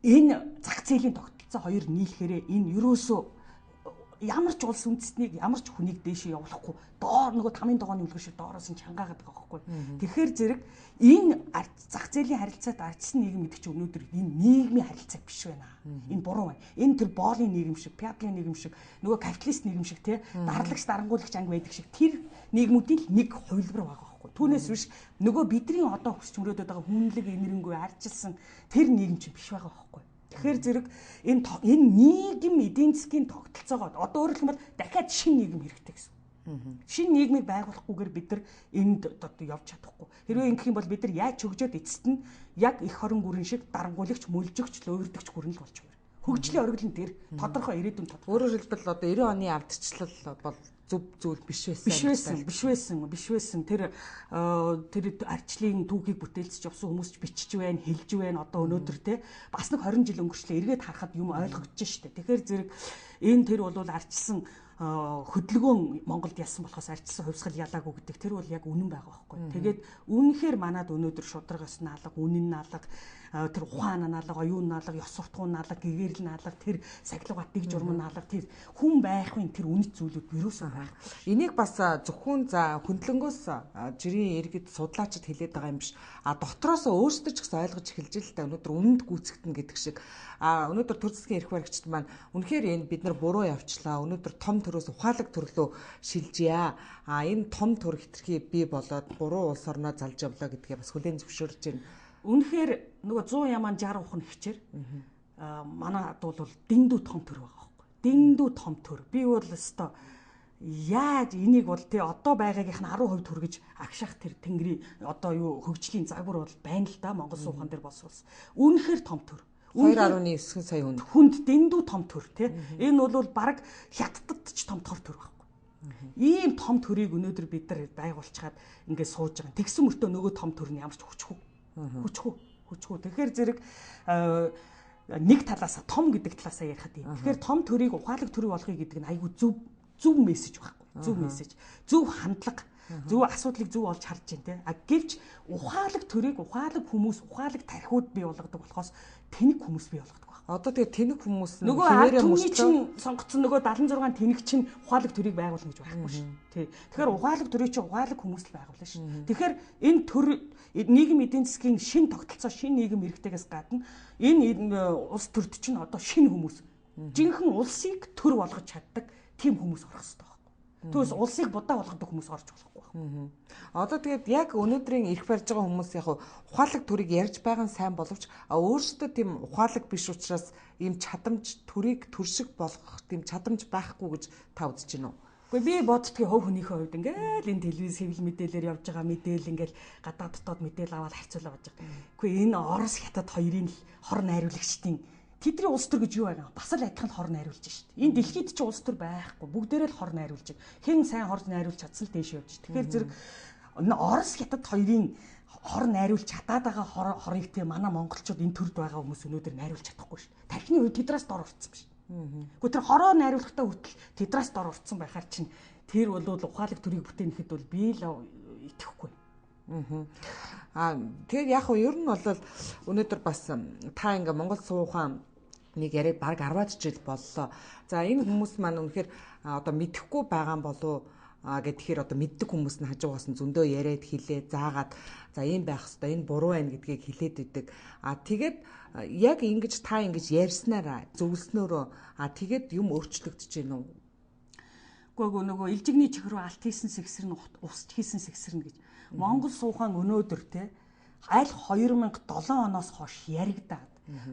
Энэ зах зээлийн тогтолцоо хоёр нийлэхээрээ энэ ерөөсөө ямар ч улс үндэстнийг ямар ч хүнийг дээшээ явуулахгүй доор нөгөө тамийн догооны үлгэр шиг доороос нь чангаагаад байгаа байхгүй. Тэгэхээр зэрэг энэ зах зээлийн харилцаат арчсан нийгэм гэдэг чинь өнөөдөр энэ нийгмийн харилцаа биш байна. Энэ буруу байна. Энэ тэр боолын нийгэм шиг, пиадлын нийгэм шиг, нөгөө капиталист нийгэм шиг те дарлагч дарангуулагч анги байдаг шиг тэр нийгмүүдийн нэг хувилбар байгаа. Түүнээс биш нөгөө бидний одоо хүсч мөрөөдөд байгаа хүнлэг энэрэнгүй арчилсан тэр нийгэм чинь биш байгаа байхгүй. Тэгэхээр зэрэг энэ нийгэм эдийн засгийн тогтолцоогоо одоо өөрөөр хэлбэл дахиад шинэ нийгэм хэрэгтэй гэсэн. Шинэ нийгмийг байгуулахгүйгээр бид нар энд одоо явж чадахгүй. Хэрвээ ингэх юм бол бид нар яаж хөгжөөд эцэст нь яг их хорон гүрэн шиг дарангуулагч, мөлжөгч, луурдагч гүрэн л болж байна. Хөгжлийн оргил нь тэр тодорхой ирээдүйн тодорхой. Өөрөөр хэлбэл одоо 90 оны ардчлал бол зөв зүйл биш байсан. Тэр арчлын түүхийг бүтээлцэж явсан хүмүүс ч бичиж байна, хэлж байна. Одоо өнөөдөр те бас нэг 20 жил өнгөрчлөө эргээд харахад юм ойлгогдож штэ. Тэгэхээр зэрэг энэ тэр бол арчилсан хөдөлгөөн Монголд ялсан болохоос арчилсан хувьсгал ялаагүй гэдэг тэр бол яг үнэн байгаа байхгүй. Тэгээд үнэхээр манад өнөөдөр шудрагаас наалга, үнэн наалга, тэр ухаан наалга, оюун наалга, ёс суртахуун наалга, гэгэрэл наалга, тэр сахилга бат дэг журмын наалга, тэр хүн байхын тэр үнэт зүйлүүд вирусоо байх. Энийг бас зөвхөн за хөндлөнгөөс жирийн иргэд судлаачид хэлээд байгаа юм биш. Дотроос өөрсдөө ч гэсэн ойлгож эхэлж л та өнөөдөр үнэнд гүйцэгдэн гэдэг шиг. Өнөөдөр төр засгийн эрх баригчид маань үнэхээр энэ бид нар буруу явчлаа. Өнөөдөр том төрөөс ухаалаг төрлөө шилжийа. Энэ том төр хэтэрхий бий болоод буруу улс орноо залж явлаа гэдгээ бас хүлээн зөвшөөрж байна. Үнэхээр нөгөө 100 ямаан 60 ухна хичээр манад бол дэндүү том төр байгаа байхгүй. Дэндүү том төр. Би бол өстой яаж энийг бол тий одоо байгаагийнх нь 10% төргөж агшаах тэр тэнгэрийн одоо юу хөгжлийн загвар бол байна л да Монгол суухан дээр босволс. Үнэхээр том төр. 2.9 сая хүнд дэндүү том төр тий. Энэ бол баг хятадд ч том төр байхгүй. Ийм том төрийг өнөөдөр бид нар байгуулчихад ингээд сууж байгаа. Тэгсэн мөртөө нөгөө том төр нь ямар ч хүчгүй. Тэгэхээр зэрэг нэг талаас том гэдэг талаасаа ярихад юм. Тэгэхээр том төрийг ухаалаг төрийг болгоё гэдэг нь айгүй зөв мессеж байхгүй. Зөв мессеж, зөв хандлага, зөв асуудлыг зөв олж харж байна те. Гэвч ухаалаг төрийг ухаалаг хүмүүс, ухаалаг тархиуд бий болгодог болохоос тэнэг хүмүүс бий болгодог байхгүй. Одоо тэгээ тэнэг хүмүүс нь нөгөө ард түмний чинь сонгогдсон нөгөө 76 тэнэг чинь ухаалаг төрийг байгуулна гэж байхгүй шүү. Тий. Тэгэхээр ухаалаг төрийг чинь ухаалаг хүмүүс л байгуулна шүү. Тэгэхээр энэ төр нийгэм эдийн засгийн шин тогтолцоо, шин нийгэм иргэдээс гадна энэ улс төрд чинь одоо шинэ хүмүүс. Жинхэнэ улсыг төр болгож чаддаг тийм хүмүүс орох хэрэгтэй байхгүй. Түүнээс улсыг будаа болгодог хүмүүс орж болохгүй байхгүй. Одоо тэгээд яг өнөөдрийн ирэх барьж байгаа хүмүүс яг ухаалаг төрийг ярьж байгаа нь сайн боловч өөрсдөө тийм ухаалаг биш учраас ийм чадамж төрийг төршиг болгох тийм чадамж байхгүй гэж та үзэж байна уу? Гэхдээ би боддгийн хөв хүнийхээ хувьд ингээл энэ телевиз хэвлэл мэдээлэлээр явж байгаа мэдээлэл ингээл гадаад дотоод мэдээлэл аваад харьцуулаад байж байгаа. Гэхдээ энэ Орос хятад хоёрын л хор найруулагчдын тэдний улс төр гэж юу байгаа? Бас л адилхан хор найруулж шít. Энэ дэлхийд ч улс төр байхгүй. Бүгдээрээ л хор найруулж байгаа. Хэн сайн хор найруулж чадсан л дээш явж шít. Тэгэхээр зэрэг Орос хятад хоёрын хор найруулж чадаад байгаа хорыг те манай монголчууд энэ төрд байгаа хүмүүс өнөөдөр найруулж чадахгүй шít. Тархины үед тэдраас дор урцсан биш. Гэхдээ тэр хороо найруулахтаа хүртэл тэдраас дор урцсан байхаар чинь тэр бол ухаалаг төрийг бүтээнэхэд бол би л итгэхгүй. Тэгээд яг нь ер нь бол өнөөдөр бас та ингээ Монгол суухан нэг яриад баг 10-аад жил боллоо. За энэ хүмүүс маань үнэхээр одоо мэдэхгүй байгаа болов гэхээр одоо мэддэг хүмүүс нь хажуугаас нь зөндөө яриад хэлээ заагаад за ийм байх хэвээр энэ буруу байна гэдгийг хэлээд идэг. Тэгээд яг ингэж та ингэж ярьснараа зөвлснөөрөө тэгээд юм өөрчлөгдөж байна уу? Гэхдээ нөгөө илжигний чих рүү алт хийсэн сэгсэр нь усч хийсэн сэгсэр нь гэж Монгол суухан өнөөдөр те аль 2007 оноос хойш яригдаад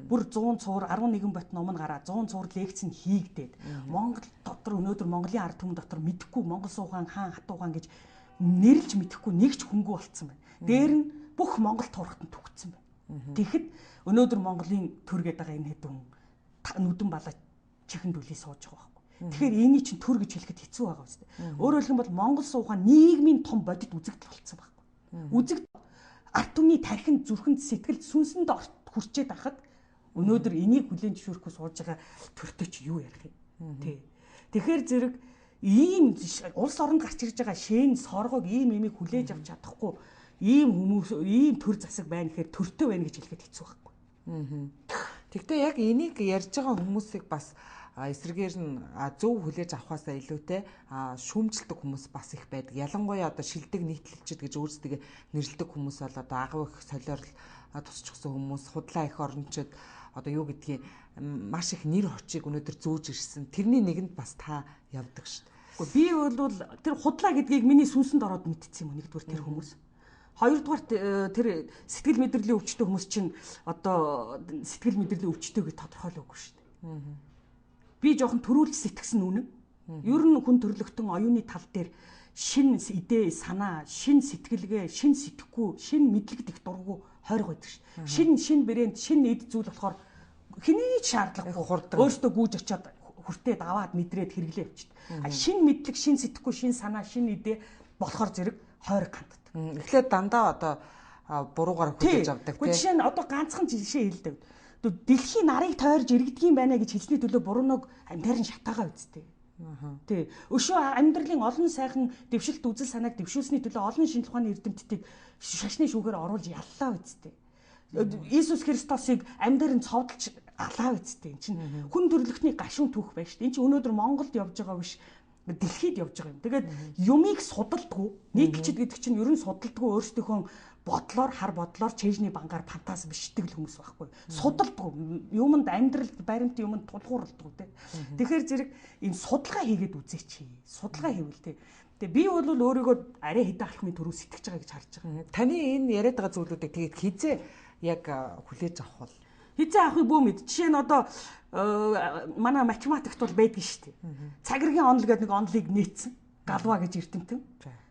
бүр 100 цуур 11 бот ном нь гараад 100 цуур лекц нь хийгдээд Монгол дотор өнөөдөр Монголын ард түмэн дотор мэдхгүй Монгол суухан хаан хатуухан гэж нэрлж мэдхгүй нэг ч хөнгөө болцсон байна. Дээр нь бүх Монгол турхад нь түгцсэн байна. Тэгэхэд өнөөдөр Монголын төр гэдэг байгаа энэ хэдэн нүдэн балаа чихэн дүлий сууж байгаа байхгүй. Тэгэхээр энийг чинь төр гэж хэлэхэд хэцүү байгаа үстэй. Өөрөөр хэлбэл Монгол суухан нийгмийн том бодит үзэгдэл болцсон байхгүй. Үзэгдэл ард түмний тархинд зүрхэнд сэтгэлд сүнсэнд хүрчээд ахад өнөөдөр энийг хүлээн зөвшөөрөхгүй сууж байгаа төртөө чи юу ярих юм? Тий. Тэгэхээр зэрэг ийм улс оронд гарч ирж байгаа шин соргог ийм имийг хүлээж авч чадахгүй ийм хүмүүс ийм төр засаг байна гэхээр төртөө байна гэж хэлэхэд хэцүү байхгүй. Тэгтээ яг энийг ярьж байгаа хүмүүсийг бас эсрэгээр нь зөв хүлээж авахаасаа илүүтэй шүүмжилдэг хүмүүс бас их байдаг. Ялангуяа одоо шилдэг нийтлэлчид гэж өөрсдөө нэрлэдэг хүмүүс бол одоо агуу их солиорл тусчихсан хүмүүс, худлаа их орончид одоо юу гэдгийг маш их нэр хочийг өнөөдөр зөөж ирсэн. Тэрний нэгэнд бас та явдаг шүү дээ. Гэхдээ би бол тэр худлаа гэдгийг миний сүнсэнд ороод мэдчихсэн юм. Нэгдүгээр тэр хүмүүс. Хоёрдугаар тэр сэтгэл мэдрэлийн өвчтөй хүмүүс чинь одоо сэтгэл мэдрэлийн өвчтөй гэж тодорхойлоогүй шүү дээ. Би жоохон төрүүлж сэтгсэн үнэн. Ер нь хүн төрлөختөн оюуны тал дээр шин идэ санаа, шин сэтгэлгээ, шин сэтгэхгүй, шин мэдлэг дэх дургу хойрог байдаг шүү. Шин брэнд, шин эд зүйл болохоор хэний ч шаардлагагүй хурдаг. Өөртөө гүйж очиод хүртээд аваад мэдрээд хэрэглээ явчихдаг. Шин мэдлэг, шин сэтгэхгүй, шин санаа, шин идэ болохоор зэрэг хойрог ханддаг. Эхлээд дандаа одоо буруугаар хүлээж авдаг тийм. Жишээ нь одоо ганцхан жишээ хэлдэг. Дэлхийн нарыг тойрж иргэдгийм байна гэж хэлсний төлөө бурууг амтайран шатаагаа үздэй. Тий. Өшөө амьдралын олон сайхан дэвшилт үзэл санааг дэвшүүлсний төлөө олон шинжлэх ухааны эрдэмтдийг шашны шүүгээр оруулж яллаа үздэй. Иесус Христосыг амьдаар нь цовдлж алаа үздэй. Энд чинь хүн төрлөختний гашуун түүх байна шүү дээ. Энд чинь өнөөдөр Монголд явж байгаа биш дэлхийд явж байгаа юм. Тэгээд юмыг судалдаггүй, нийтгчид гэдэг чинь ерөн судалдаггүй өөрсдийнхөө бодлоор хар бодлоор чэйжний бангаар фантаз бишдэг л хүмүүс байхгүй. Судалдаггүй, юмд амьдралд баримт юмд тулгуурлдаггүй те. Тэгэхээр зэрэг энэ судалгаа хийгээд үзээч. Судалгаа хийвэл те. Тэгээ би бол өөрийгөө арай хэдэн алхмын төрөө сэтгэж байгаа гэж харж байгаа. Таны энэ яриад байгаа зүйлүүдийг тэгээд хизээ яг хүлээж авах бол хизээ авахыг бөө мэд. Жишээ нь одоо манай математикт бол байдаг шүү дээ. Цагиргийн онол гэдэг нэг онолыг нээсэн. Галва гэж эрдэмтэн.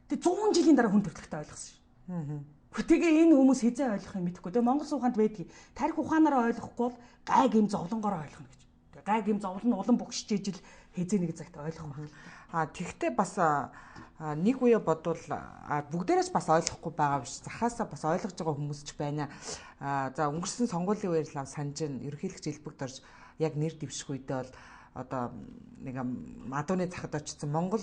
Тэгээ 100 жилийн дараа хүн төрөлхтөө ойлгосон шүү. Тэгээ энэ хүмүүс хизээ ойлгох юм мэдэхгүй. Тэгээ Монгол суханд байдаг. Тарих ухаанаараа ойлгохгүй бол гай гим зовлонгороо ойлгоно гэж. Тэгээ гай гим зовлон улам бугшиж ижил хизээ нэг цагт ойлгох юм. Тэгтээ бас нэг үе бодвол бүгдээрээс бас ойлгохгүй байгаа биш. Захаасаа бас ойлгож байгаа хүмүүс ч байна. За өнгөрсөн сонгуулийн үеэр л санаж ерөнхийлөгч Элбэгт орж яг нэр дэвших үедээ бол одоо нэг мадууны захад очсон Монгол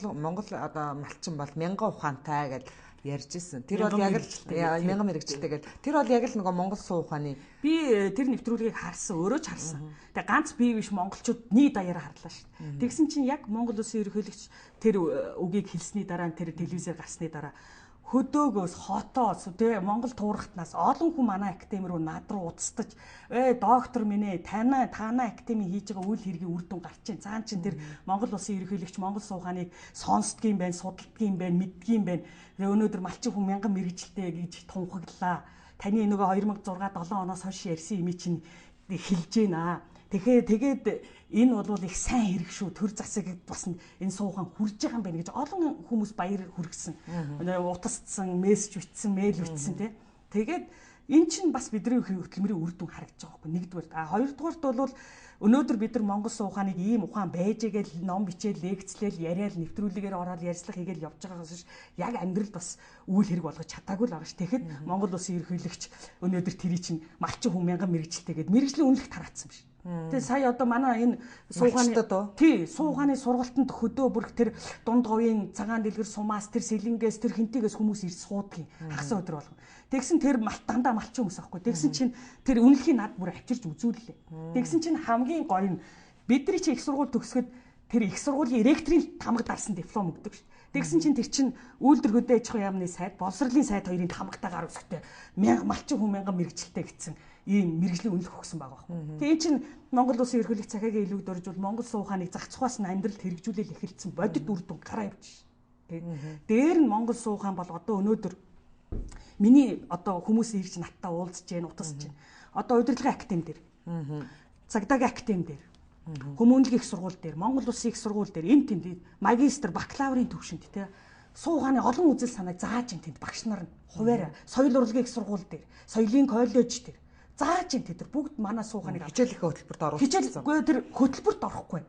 одоо малчин бол 1000 ухаантай гэж ярьж исэн. Тэр бол яг л 1000 мэрэгчлээ гэдэг. Тэр бол яг л нөгөө Монгол суу ухааны. Би тэр нэвтрүүлгийг харсан, өөрөө ч харсан. Тэгээ ганц би биш монголчууд нийт даяараа харлаа шүү дээ. Тэгсэн чинь яг Монгол Улсын ерөнхийлөгч тэр үгийг хэлсний дараа тэр телевизээр гарсны дараа хөдөөгөөс хотоос тэгээ Монгол туурхтнаас олон хүн манай академи руу над руу уцтаж доктор минь ээ танаа академи хийж байгаа үйл хэргийн үр дүн гарч чинь цаан чин тэр Монгол Улсын ерөнхийлөгч Монгол суу ухааныг сонсдгийм байх, судалдгийм байх, мэддгийм байх. Тэгээ өнөөдөр малчин хүн 1000 мэрэгчлээ гэж тунхаглаа. Таны нөгөө 2006 7 оноос хойш ярьсан юм чинь хэлж гинэ. Тэгээд энэ бол их сайн хэрэг шүү. Төр засаг бас энэ суухан хүрж байгаа юм байна гэж олон хүмүүс баяр хүргэсэн. Утасцсан, мессеж бичсэн, мэйл бичсэн тий. Тэгээд эн чинь бас бидний хөтөлмөрийн үр дүн харагдаж байгаа байхгүй. Нэгдүгээр. Хоёрдугаарт бол өнөөдөр бид нар Монгол сууханыг ийм ухаан байж гээл ном бичээл, лекцлээл, яриад нэвтрүүлгээр ороод ярьцлах хийгээл явж байгаагаас биш яг амьдрал бас үйл хэрэг болгож чадаагүй л байгаа ш. Тэгэхэд Монгол Улсын ерөнхийлөгч өнөөдөр тэрий чинь малчин хүн 1000 мэрэгчлээ гээд мэрэгжлийн үнэлэх тараацсан биш. Тэгээ сая одоо манай энэ суугааны сургалтанд хөдөө бүрх тэр дунд говийн цагаан дэлгэр сумаас тэр сэлингээс тэр хинтигээс хүмүүс ирж суудгийн хагас өдөр болгоно. Тэгсэн тэр дандаа малчин хүмүүс аахгүй. Тэгсэн чинь тэр үнэлхийн над бүр авчирч үзүүллээ. Тэгсэн чинь хамгийн гоё нь бидний чи их сургууль төгсгöd тэр их сургуулийн ректорийн тамга дарсан диплом өгдөг ш. Тэгсэн чинь тэр чин үйлдвэр хөдөө аж ахуйн яамны сайд, боловсролын сайд хоёрын тамгатаагаар өсөхтэй малчин хүн 1000 мэрэгчлээ гэсэн ийм мэрэгжлийн үнэлэх өгсөн байгаа байхгүй. Тэгээ чинь Монгол Улсын ерөнхийлөгч цахиагийн илүүг дөржүүл Монгол суу ухааныг зах цухаас нь амьдралд хэрэгжүүлэл эхэлсэн бодит үр дүн гараа явж шээ. Дээр нь Монгол суу ухаан бол одоо өнөөдөр миний одоо хүмүүс ирж надтай уулзж гэн утасж гэн. Одоо удирдлагын академи дээр. Цагдаагийн академи дээр. Хүмүүнлэгийн их сургууль дээр, Монгол Улсын их сургууль дээр энэ тэнд магистр, бакалаврын төвшөнд тий суу ухааны олон үзэл санааг зааж ин тэнд багш нар нь хуваарь соёл урлагийн их сургууль дээр, соёлын коллеж дээр зааж ин тэд бүгд манай суу ухааныг хичээлийнхээ хөтөлбөрт оруулсан. Хичээлгүй тэр хөтөлбөрт орохгүй.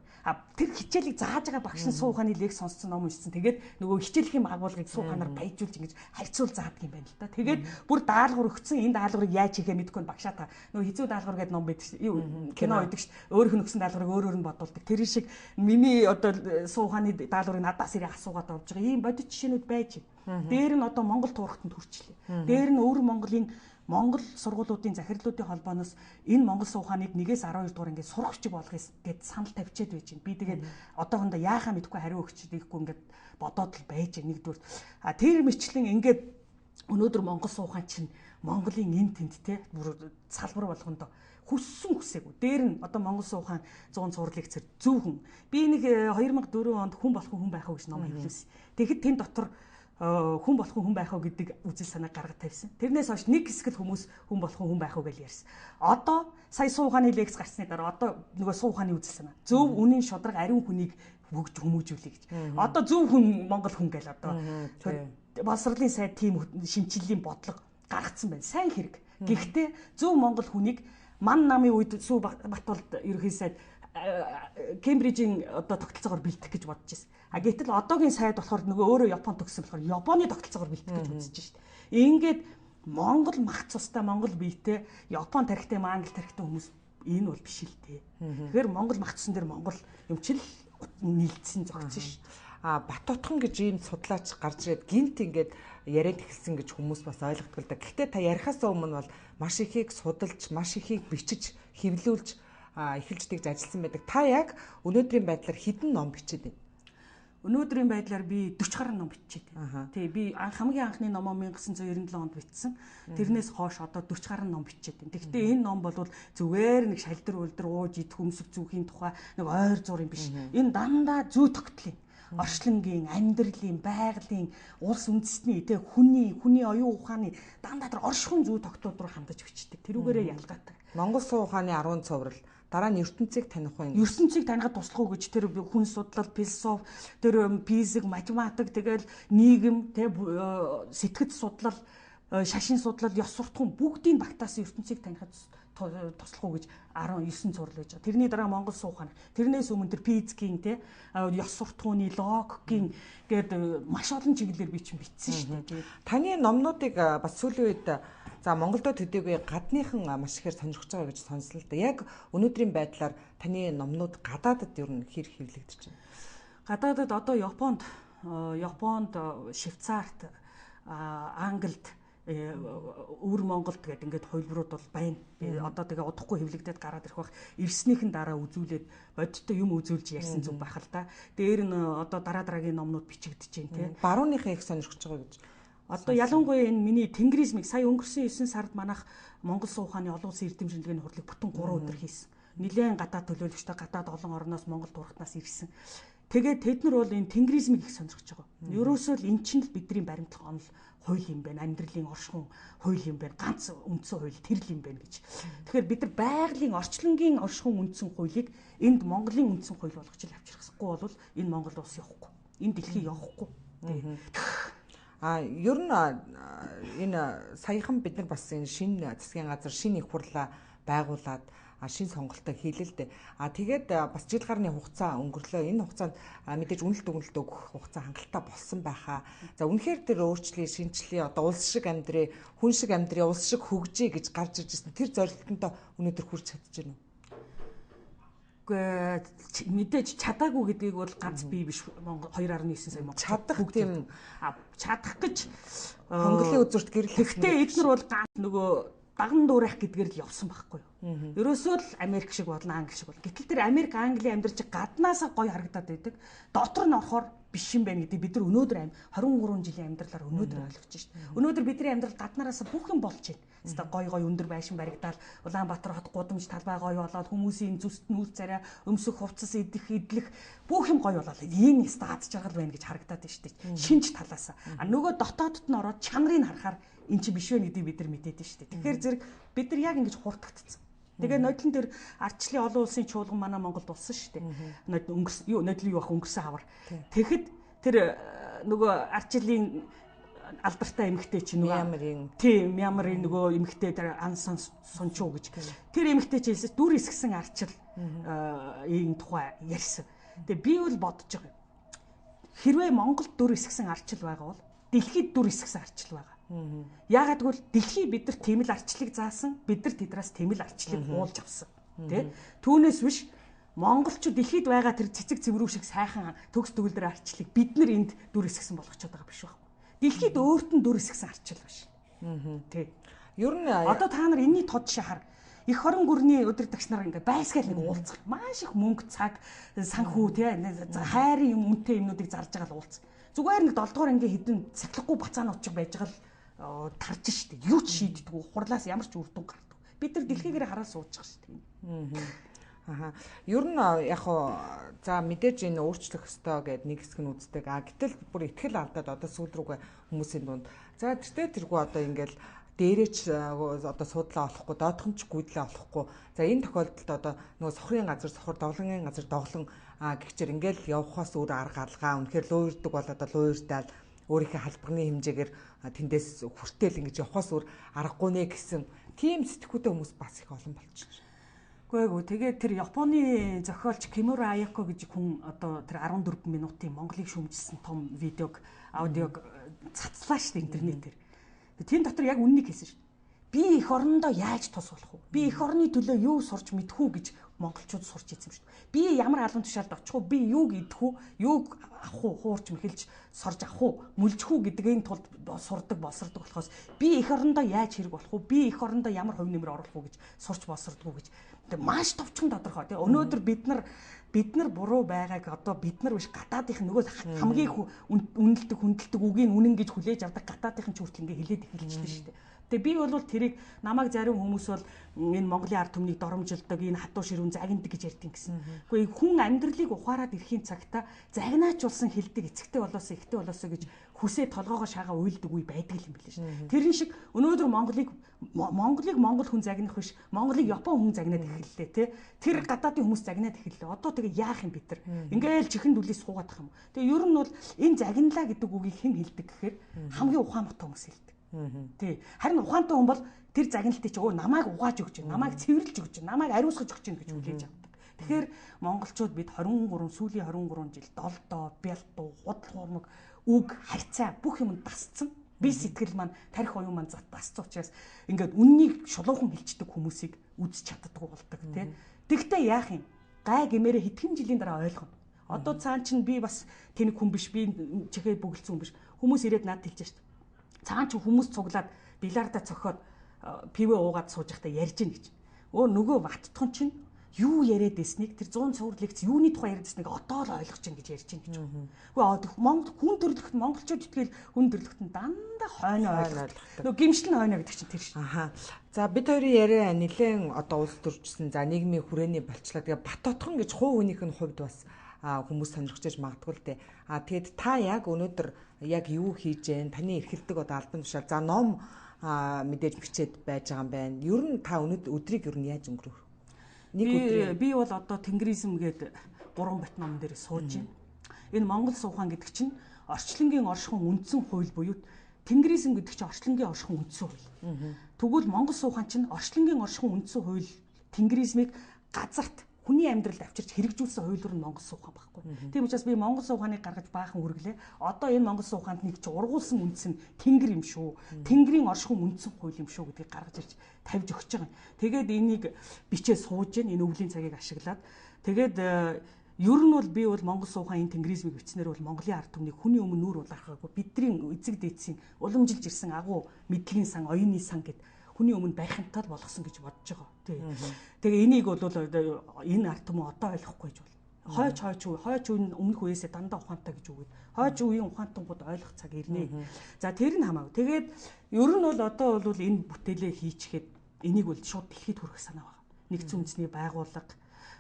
Тэр хичээлийг зааж байгаа багш нь суу ухааны лекц сонссон ном уншсан. Тэгээд нөгөө хичээлийн агуулгыг суу ухаанаар баяжуулж ингэж харьцуул заадаг юм байна л да. Тэгээд бүр даалгавар өгсөн. Энэ даалгаврыг яаж хийхээ мэдэхгүй багшаа та нөгөө хизүү даалгавар гэдэг ном байдаг шүү. Кино байдаг шүү. Өөрийнх нь өгсөн даалгаврыг өөр нь бодуулдаг. Тэр шиг миний одоо суу ухааны даалгаврыг надаас ирээ асуугаад авч байгаа. Ийм бодит жишээнүүд байж байна. Дээр нь одоо Монгол туурхтанд хүрчлээ. Дээр нь өөр Монгол сургуулиудын захирлуудын холбооноос энэ Монгол суу ухааныг 1-ээс 12 дугаар ингээд сурах хүчиг болгоё гэд санал тавьчаад байж байна. Би тэгээд одоохондоо яахаа мэдгүй хариу өгч дийхгүй ингээд бодоод л байж байна нэгдүгээр. Тэр мөрчлэн ингээд өнөөдөр Монгол суу ухаан чинь Монголын энэ тэнд те бүр салбар болгондоо хүссэн хүсээгүй. Дээр нь одоо Монгол суу ухаан 100 цуурлыг цэр зөв хүн. Би нэг 2004 онд хүн болох хүн байх уу гэж ном хэвлүүлсэн. Тэгэхэд тэн дотор хүн болох хүн байх уу гэдэг үзэл санааг гаргаж тавьсан. Тэрнээс хойш нэг хэсэг хүмүүс хүн болох хүн байх уу гэж ярьсан. Одоо сая суу ухааны лекц гарсны дараа одоо нөгөө суу ухааны үзэл санаа. Зөв үнийн шударга ариун хүнийг бүгд хүмүүжүүлээ гэж. Одоо зөв хүн Монгол хүн гэж одоо боловсролын сайд тийм шинжиллийн бодлого гаргацсан байна. Сайн хэрэг. Гэхдээ зөв Монгол хүнийг ман намын үед Сүү Батболд ерөнхий сайд Кембрижийн одоо тогтолцоогоор бэлтгэх гэж бодож байсан. Гэтэл одоогийн сайд болохоор нөгөө өөрөө Японд төгссөн болохоор Японы тогтолцоогоор бэлтгэх гэж үзэж шít. Ингээд Монгол мах цустай Монгол биетэй Япон тархитай Англи тархитай хүмүүс энэ бол биш л дээ. Тэгэхээр Монгол мах цусан дээр Монгол юм чил нийлдсэн зогцсон шít. Батутхан гэж ийм судлаач гарч ирээд гинт ингээд яриад эхэлсэн гэж хүмүүс бас ойлгодог л да. Гэхдээ та ярихаас өмнө бол маш ихийг судалж, маш ихийг бичиж, хэвлүүлж эхэлж тэгж ажилласан байдаг. Та яг өнөөдрийн байдлаар хэдэн ном бичээд байна? Өнөөдрийн байдлаар би 40 гаруй ном бичээд байна. Тий, би хамгийн анхны номоо 1997 онд бичсэн. Тэрнээс хойш одоо 40 гаруй ном бичээд байна. Гэхдээ энэ ном бол зүгээр нэг шалдар үлдэр ууж идэх өмсөх зүүхийн тухай нэг ойр зур юм биш. Энэ дандаа зүй тогтлын орчлонгийн, амьдралын, байгалийн, улс үндэстний тий хүний оюун ухааны дандаа тэр оршихуйн зүй тогтууд руу хандаж бичдэг. Тэрүүгээрээ ялгаатай. Монгол суу ухааны 10 цуврал дараа нь ертөнцийг таних уу? ертөнцийг танихад туслах уу гэж тэр хүн судлал, философи, тэр физик, математик тэгэл нийгэм, тэг сэтгэл судлал шашин судлал, ёс суртахуун бүгдийн багтаасан ертөнцийг танихад туслах уу гэж 19 зураг байж байгаа. Тэрний дараа Монгол суух хана. Тэрнээс өмнө тэр физикийн те ёс суртахууны логикийн гээд маш олон чиглэлээр би чинь бичсэн шүү дээ. Таны номнуудыг бас сүүлийн үед за Монголдо төдийгүй гадныхан маш ихээр сонирхож байгаа гэж сонслоо л да. Яг өнөөдрийн байдлаар таны номнууд гадаадд ер нь хэр хэвлэгдэж байна? Гадаадд одоо Японд, Швейцарт, Англид, өвөр Монголд гэдэг ингээд хувилбарууд бол байна. Би одоо тэгээ удахгүй хэвлэгдээд гараад ирэх бах. Ирснийхэн дараа үзүүлээд бодиттой юм үзүүлж ярьсан зүг байх л да. Дээр нь одоо дараагийн номнууд бичигдэж байна те. Барууныхаа их сонирхож байгаа гэж. Одоо ялангуяа энэ миний Тэнгэризмыг сая өнгөрсөн 9 сард манайх Монгол суу ухааны олон улсын эрдэмжлэгийн хурлыг бүтэн 3 өдөр хийсэн. Нилээн гадаад төлөөлөгчтэй гадаад олон орноос Монгол дурхтнаас ирсэн. Тэгээд тэд нар бол энэ Тэнгэризмыг их сонирхож байгаа. Ерөөсөө л эн чинь л бидний баримтлах онол хууль юм байна. Амьдралын оршихуун хууль юм байна. Ганц үндсэн хууль тэр л юм байна гэж. Тэгэхээр бид нар байгалийн орчлонгийн оршихуун үндсэн хуулийг энд Монголын үндсэн хууль болгож авчирхсахгүй бол энэ Монгол улс явахгүй. Энэ дэлхий явахгүй. Ер нь энэ саяхан бид нар бас энэ шинэ засгийн газар шинэ их хурлаа байгуулад шинэ сонголтоо хийлээ л дээ. Тэгээд бас жил гарны хугацаа өнгөрлөө. Энэ хугацаанд мэдээж үнэлт өгөх хугацаа хангалттай болсон байхаа. За үнэхээр тэр өөрчлөлийн, шинжлэлийн одоо улс шиг амьдрий, хүн шиг амьдрий, улс шиг хөгжиж гэж гарч ирж байсан. Тэр зорилтонтой өнөөдөр хүрч чадчихжээ нү? Мэдээж чадаагүй гэдгийг бол ганц би биш Монгол 2.9 сая Монгол чадах тийм чадах гэж Монголын үзүүрт гэрэл. Гэхдээ эдгээр бол ганц нөгөө даган дуурайх гэдгээр л явсан байхгүй юу. Ерөөсөө л Америк шиг болно, Англи шиг болно. Гэтэл тэр Америк, Англи амьдарч гаднаасаа гоё харагдаад байдаг. Дотор нь орохоор биш юм байна гэдэг бид нар өнөөдөр 23 жилийн амьдралаар өнөөдөр ойлгож байна шүү дээ. Өнөөдөр бидний амьдрал гаднаараас бүх юм болж байна. Хэвээ гоё өндөр байшин баригдаал, Улаанбаатар хот гудамж талбай гоё болоод хүмүүсийн зүст нүүр царай, өмсөх хувцас идэх бүх юм гоё болоод энэ стац жаргал байна гэж харагдаад байна шүү дээ. Шинж талаас. Нөгөө дотоодд нь ороод чанарыг харахаар эн чи биш вэ гэдгийг бид нар мэдээд байна шүү дээ. Тэгэхээр зэрэг бид нар яг ингэж хурдтагдсан. Тэгээ нодлон дээр ардчлалын олон улсын чуулган манай Монголд болсон шүү дээ. Нодлын юу ах өнгөрсөн хавар. Тэгэхэд тэр нөгөө ардчлалын алдартай эмэгтэй чинь нөгөө Мьянмарын нөгөө эмэгтэй тэр Ан Сан Сунчуу гэж. Тэр эмэгтэй чинь дүр эсгсэн ардчил ийм тухай ярьсан. Тэгээ би бол бодож байгаа юм. Хэрвээ Монголд дүр эсгсэн ардчил байгаа бол дэлхийд дүр эсгсэн ардчил байгаа. Яагаад гэвэл дэлхий бид нар тийм л ардчлалыг заасан, бид нар тэднээс тийм л ардчлалыг уулж авсан. Тэ? Түүнээс биш монголчууд дэлхийд байгаа тэр цэцэг цэврүү шиг сайхан төгс төгөлдөр ардчлалыг бид нар энд дүр эсгсэн болгочиход байгаа биш байхгүй. Дэлхийд өөрт нь дүр эсгсэн ардчил биш. Тэ. Ер нь одоо та нар энэний тод шахар их хорон гүрний удирдагч нар ингээ байсгаал нэг уулзах. Маш их мөнгө, цаг, санхүү тий хайрын юм үнэтэй юмнуудыг зарж байгаа л уулзах. Зүгээр нэг 7 дугаар ангийн хэдэн цахилахгүй бацаанууд ч байж байгаа л тарж штэ. Юу ч шийддэггүй. Хурлаас ямар ч үр дүн гардаг. Бид нар дэлхийгээр хараад сууж байгаа штэ. Ер нь яг хоо за мэдээж энэ өөрчлөх ёстой гэд нэг хэсэг нь үздэг. Гэтэл бүр ихтгэл алдаад одоо сүүл рүүгээ хүмүүсийн дунд. За тэргүй одоо ингээл дээрээч одоо суудлаа олохгүй, доотхон ч гүйдлээ олохгүй. За энэ тохиолдолд одоо нөгөө сохрын газар, сохор доглонгийн газар доглон гихчээр ингээл явхаас өөр арга алгаа. Үнэхээр луурдаг бол одоо луурдаал өөрийнхөө халбарны хэмжээгээр тэндээс хүртэл ингэж явхаас өөр аргагүй нэ гэсэн тийм сэтгүүтэй хүмүүс бас их олон болчихно. Үгүй тэгээд тэр Японы зохиолч Кимура Аяко гэж хүн одоо тэр 14 минутын Монголыг шүүмжилсэн том видеог, аудиог цацлаа шүү дээ интернетээр. Тэн дотор яг үннийг хэлсэн шүү. Би эх орондоо яаж тус болох вэ? Би эх орны төлөө юу сурч мэдэх үү гэж монголчууд сурч ийсэн шүү. Би ямар албан тушаалд очих уу? Би юуг идэх үү? Юуг авах уу? Хуурч мэхэлж сорж авах уу? Мүлжих үү гэдгийн тулд сурдаг болсордог болохоос би эх орондоо яаж хэрэг болох уу? Би эх орондоо ямар хувь нэмэр оруулах уу гэж сурч болсордог гэж. Тэгээ маш товчхон тодорхой. Тэгээ өнөөдөр бид нар буруу байгааг одоо бид нар биш гадаадынх нь нөгөө хамгийн үнэлдэг хүндэлдэг үгийг үнэн гэж хүлээж авдаг гадаадынх нь ч хүртэл ингээ хэлээд эхэлчихсэн шүү дээ. Тэгээ би бол тэрийг намайг зарим хүмүүс бол энэ Монголын ард түмнийг доромжилдог, энэ хатуу ширүүн загиндаг гэж ярьдیں۔ Гэсэн. Гэхдээ хүн амьдралыг ухаарад ирэхийн цагта загнаачулсан хэлдэг эцэгтэй болоосоо ихтэй болоосоо гэж хүсээ толгоогоо шагаа уйлдаг үе байдаг юм билээ шүү. Тэрэн шиг өнөөдөр Монголыг монгол хүн загнах биш, Монголыг Япон хүн загнаад эхэллээ тий. Тэр гадаадын хүмүүс загнаад эхэллээ. Одоо тэгээ яах юм бид нар? Ингээл чихэн дүлээс суугаад ах юм. Тэгээ ер нь бол энэ загналаа гэдэг үгийг хэн хэлдэг гэхээр хамгийн ухаан мото хүмүүс хэлдэг. Тий. Харин ухаантай хүн бол тэр загналтыг чи намайг угааж өгч, намайг цэвэрлж өгч, намайг ариусгаж өгч гэж хүлээж авдаг. Тэгэхээр монголчууд бид 23 жил долдоо, бялтуу, худал хуурмаг, үг, харьцаа бүх юм дасцсан. Би сэтгэл маань, тарих оюун маань дасцсан учраас ингээд үннийг шулуухан хэлцдэг хүмүүсийг үзэж чаддаггүй болдог тий. Тэгтээ яах юм? Гай гэмээрээ хэдхэн жилийн дараа ойлгоно. Одоо цаан чинь би бас тэнэг хүн биш, би чихээ бөглцсөн хүн биш. Хүмүүс ирээд надад хэлж шít. Цаан чинь хүмүүс цуглаад билардаа цохоод пивэ уугаад сууж байхдаа ярьж гин гэж. Нөгөө баттхан чинь юу яриад байсныг тэр 100 цуврал лекц юуны тухай яриад байсныг одоо л ойлгож гин гэж ярьж гин гэж. Үгүй Монгол хүн төрлөخت монголчууд итгэл хүн төрлөخت нь дандаа хойно ойлгох. Нөгөө гимшил нь хойно гэдэг чинь тэр шин. За бид хоёрын яриа нэлээд одоо улс төрчсөн. За нийгмийн хүрээний болчлаа. Тэгээ Баттотхон гэж хувь хүнийх нь хувьд бас хүмүүс сонирхож магадгүй л дээ. Тэгэд та яг өнөөдөр яг юу хийж гэн таны эрхэлдэг одоо албан тушаал. За ном мэдээж бичээд байж байгаа юм байна. Ер нь та өнөөдөр өдрийг ер нь яаж өнгөрөөх? Би бол одоо Тэнгэризм гээд 3 бат ном дээр сууж байна. Энэ Монгол суухан гэдэг чинь орчлонгийн оршихуйн үндсэн хууль буюу Тэнгэризм гэдэг чинь орчлонгийн оршихуйн үндсэн хууль. Тэгвэл Монгол суухан чинь орчлонгийн оршихуйн үндсэн хууль Тэнгэризмийг газарт хүний амьдралд авчирч хэрэгжүүлсэн хуулиур нь Монгол суухан байхгүй. Тийм учраас би Монгол сууханыг гаргаж баахан үргэлээ. Одоо энэ Монгол сууханд нэг ч ургуулсан үндэс нь Тэнгэр юм шүү. Тэнгэрийн оршихуйн үндсэн хууль юм шүү гэдгийг гаргаж ирж тавьж өгч байгаа юм. Тэгээд энийг бичээ сууж гэн энэ өвлийн цагийг ашиглаад тэгээд ер нь бол би бол Монгол суухан энэ Тэнгэризмийг бичснээр бол Монголын ард түмнийг хүний өмнө нүүр улаахаагүй бидний эцэг дээдсийн уламжилж ирсэн агуу мэдлэгийн сан, оюуны сан гэд хүний өмнө байхантай л болгосон гэж бодож байгаа. Тэгээ энийг бол энэ ард түмэн одоо ойлгохгүй гэж бол. Хойч үе өмнөх үеэсээ дандаа ухаантай гэж үгээд. Хойч үеийн ухаантангууд ойлгох цаг ирнэ. За тэр нь хамаагүй. Тэгээд ер нь бол одоо бол энэ бүтээлээ хийчихэд энийг бол шууд дэлхийд хүргэх санаа байна. Нэгдсэн үндэсний байгууллага,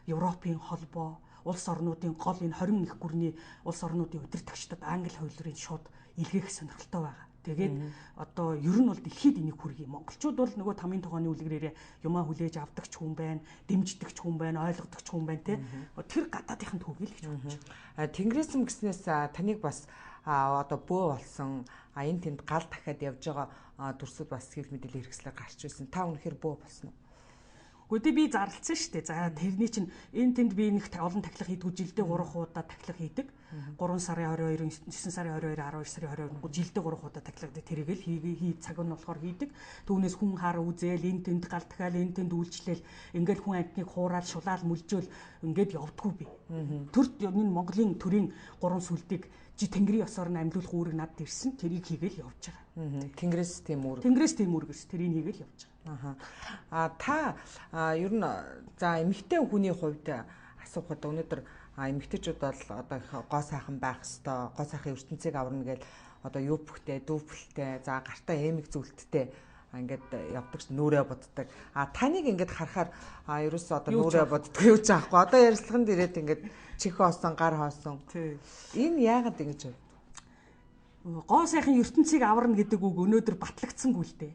Европын холбоо, улс орнуудын гол энэ 21 гүрний улс орнуудын удирдагчдад англи хуулиурын шууд илгээх сонирхолтой байгаа. Тэгээд одоо ер нь бол дэлхийд энийг хүргэе. Монголчууд бол нөгөө тамийн тогооны үлгэрээрээ юмаа хүлээж авдаг ч хүн байна, дэмждэг ч хүн байна, ойлгодог ч хүн байна те. Тэр гадаадынхын төгөл гэж бодож байна. Тэнгэризм гэснээс таныг бас одоо бөө болсон энэ тэнд гал дахиад явж байгаа дүрсүүд бас хэв мэдээлэл хэрэгслээр гарч ирсэн. Та үнэхээр бөө болсон уу? Гэхдээ би зарлцсан шүү дээ. За тэрний чинь энэ тэнд би нэг олон тахилга хийдгүү жилдээ 3 удаа тахилга хийдэг. 3 сарын 22, 9 сарын 22, 12 сарын 22 жилдээ 3 удаа тахилга тэрэгэл хий цаг нь болохоор хийдэг. Түүнээс хүн хар үзэл энэ тэнд гал дахиал энэ тэнд үйлчлэл ингээл хүн амтныг хуураад шулаал мүлжөөл ингээд явдггүй би. Төр энэ Монголын төрийн 3 сүлдийг Тэнгэрийн ёсоор нь амьлуулах үүрэг надад ирсэн. Тэрийг хийгээл явж байгаа. Тэнгэрээс тийм үүрэг. Тэнгэрээс тийм үүрэгс тэрийг хийгээл явж байгаа. Та ер нь за эмэгтэй хүний хувьд асуухад өнөөдөр эмэгтэйчүүд бол одоо гоо сайхан байх хэвээр гоо сайхан ертөнцийг аварна гэж одоо юу бүхтэй дүүфэлтэй за гартаа эмэг зүйлттэй ингээд явдаг ш нүрээ боддог. Таныг ингээд харахаар ерөөсөө одоо нүрээ боддог юу ч аахгүй. Одоо ярилцлаганд ирээд ингээд чих хоосон гар хоосон. Энэ яагаад ингэж вэ? Гоо сайхан ертөнцийг аварна гэдэг үг өнөөдөр батлагдсангүй л дээ.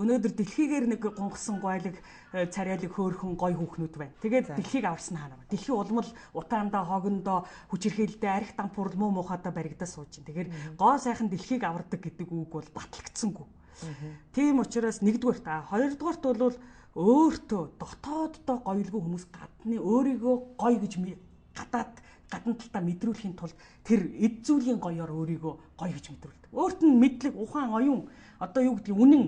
Өнөөдөр дэлхийгээр нэг гонгосон гойлог царайлаг хөөхөн гой хүүхнүүд байна. Тэгээд дэлхийг аварсан хаана вэ? Дэлхий улмал утаандаа хогондоо хүчирхээлдээ арх дампуурл муу муухайдаа баригдаа сууж байна. Тэгэхээр гоо сайхан дэлхийг авардаг гэдэг үг бол батлагдсангүй. Тийм учраас нэгдүгээрт хоёрдугаарт бол өөртөө дотооддоо гоёлгүй хүмүүс гадны өөрийгөө гоё гэж гадна талдаа мэдрүүлэхийн тулд тэр эд зүйлийн гоёор өөрийгөө гоё гэж мэдрүүлдэг. Өөрт нь мэдлэг, ухаан, оюун одоо юу гэдгийг үнэн,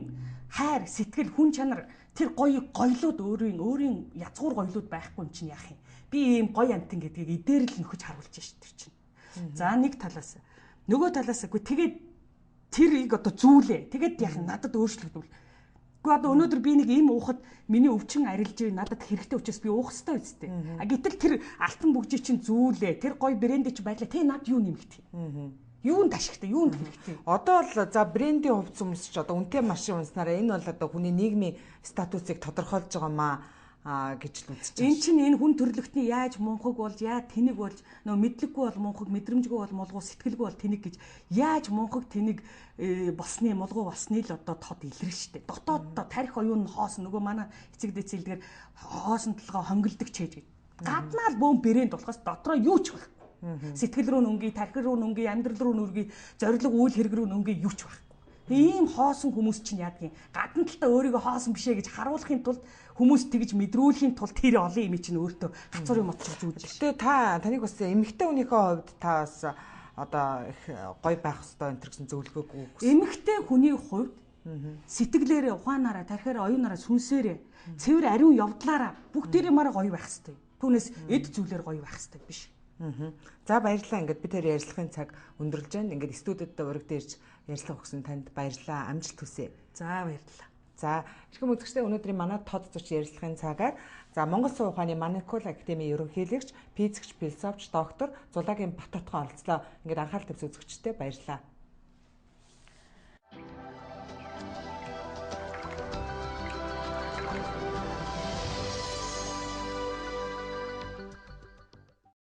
хайр, сэтгэл, хүн чанар тэр гоёлууд өөрийн язгуур гоёлууд байхгүй юм чинь яах юм? Би ийм гоё амтан гэдгийг эдээр л нөхөж харуулж шít тэр чинь. За нэг талаас нөгөө талаас үгүй тэгээд тэрийг одоо зүүлээ. Тэгээд яах юм надад өөрчлөгдвөл. Гэхдээ одоо өнөөдөр би нэг им уухад миний өвчин арилж надад хэрэгтэй учраас би уух хэрэгтэй үстэй. Гэтэл тэр алтан бүгжий чинь зүүлээ. Тэр гоё брэнд чи байдлаа. Тэ над юу нэмэгдэх юм? Юунд ашигтай, юунд хэрэгтэй? Одоо л за брендийн хувьд хүмүүс ч одоо үнэтэй машин унснараа энэ бол одоо хүний нийгмийн статусыг тодорхойлж байгаа маа гэж л үзэж байна. Эн чинь энэ хүн төрлөختний яаж мунхаг болж, яа тэнэг болж, нөө мэдлэггүй бол мунхаг, мэдрэмжгүй бол мулгуу, сэтгэлгүй бол тэнэг гэж яаж мунхаг тэнэг болсны, мулгуу болсны л одоо тод илэрнэ штэ. Дотооддоо тарих оюун нь хоосон нөгөө манай эцэг дэцэлдгээр хоосон толгой хонголдог чээж гэдэг. Гаднаа л бөөм брэнд болохоос дотроо юу ч байхгүй. Сэтгэл рүү нүнги, тархи руу нүнги, амьдрал руу нүрги, зориг үйл хэрэг рүү нүнги юу ч байхгүй. Ийм хоосон хүмүүс чинь яадаг юм. Гадна талдаа өөрийгөө хоосон бишээ гэж харуулахын тулд хүмүүс тэгж мэдрүүлэхийн тулд тэр олон юм чинь өөртөө гацуурын мод чиг зүүдэж. Гэтэ таныг бас эмэгтэй хүнийхээ хувьд та бас одоо их гоё байх хэрэгтэй энэ гэсэн зөвлөгөөг. Эмэгтэй хүний хувьд сэтгэлээрээ, ухаанаараа, тархиараа, оюунаараа, сүнсээрээ, цэвэр ариун явдлаараа бүгдээрээ гоё байх хэрэгтэй. Түүнээс эд зүйлээр гоё байх хэрэгтэй биш. За баярлалаа. Ингээд би тэр ярилцлагын цаг өндөрлж байна. Ингээд студиуд ураг дээрж ярилцлага өгсөн танд баярлалаа. Амжилт хүсье. За баярлалаа. За эрхэм үзэгчдээ өнөөдрийн манай тод зурч ярилцлагын цагаар Монгол Сувь ухааны Манекол академийн ерөнхийлөгч, физикч, философч, доктор Зулагийн Бат Отгон оролцлоо. Ингээд анхаарал тавьсан үзэгчдээ баярлалаа.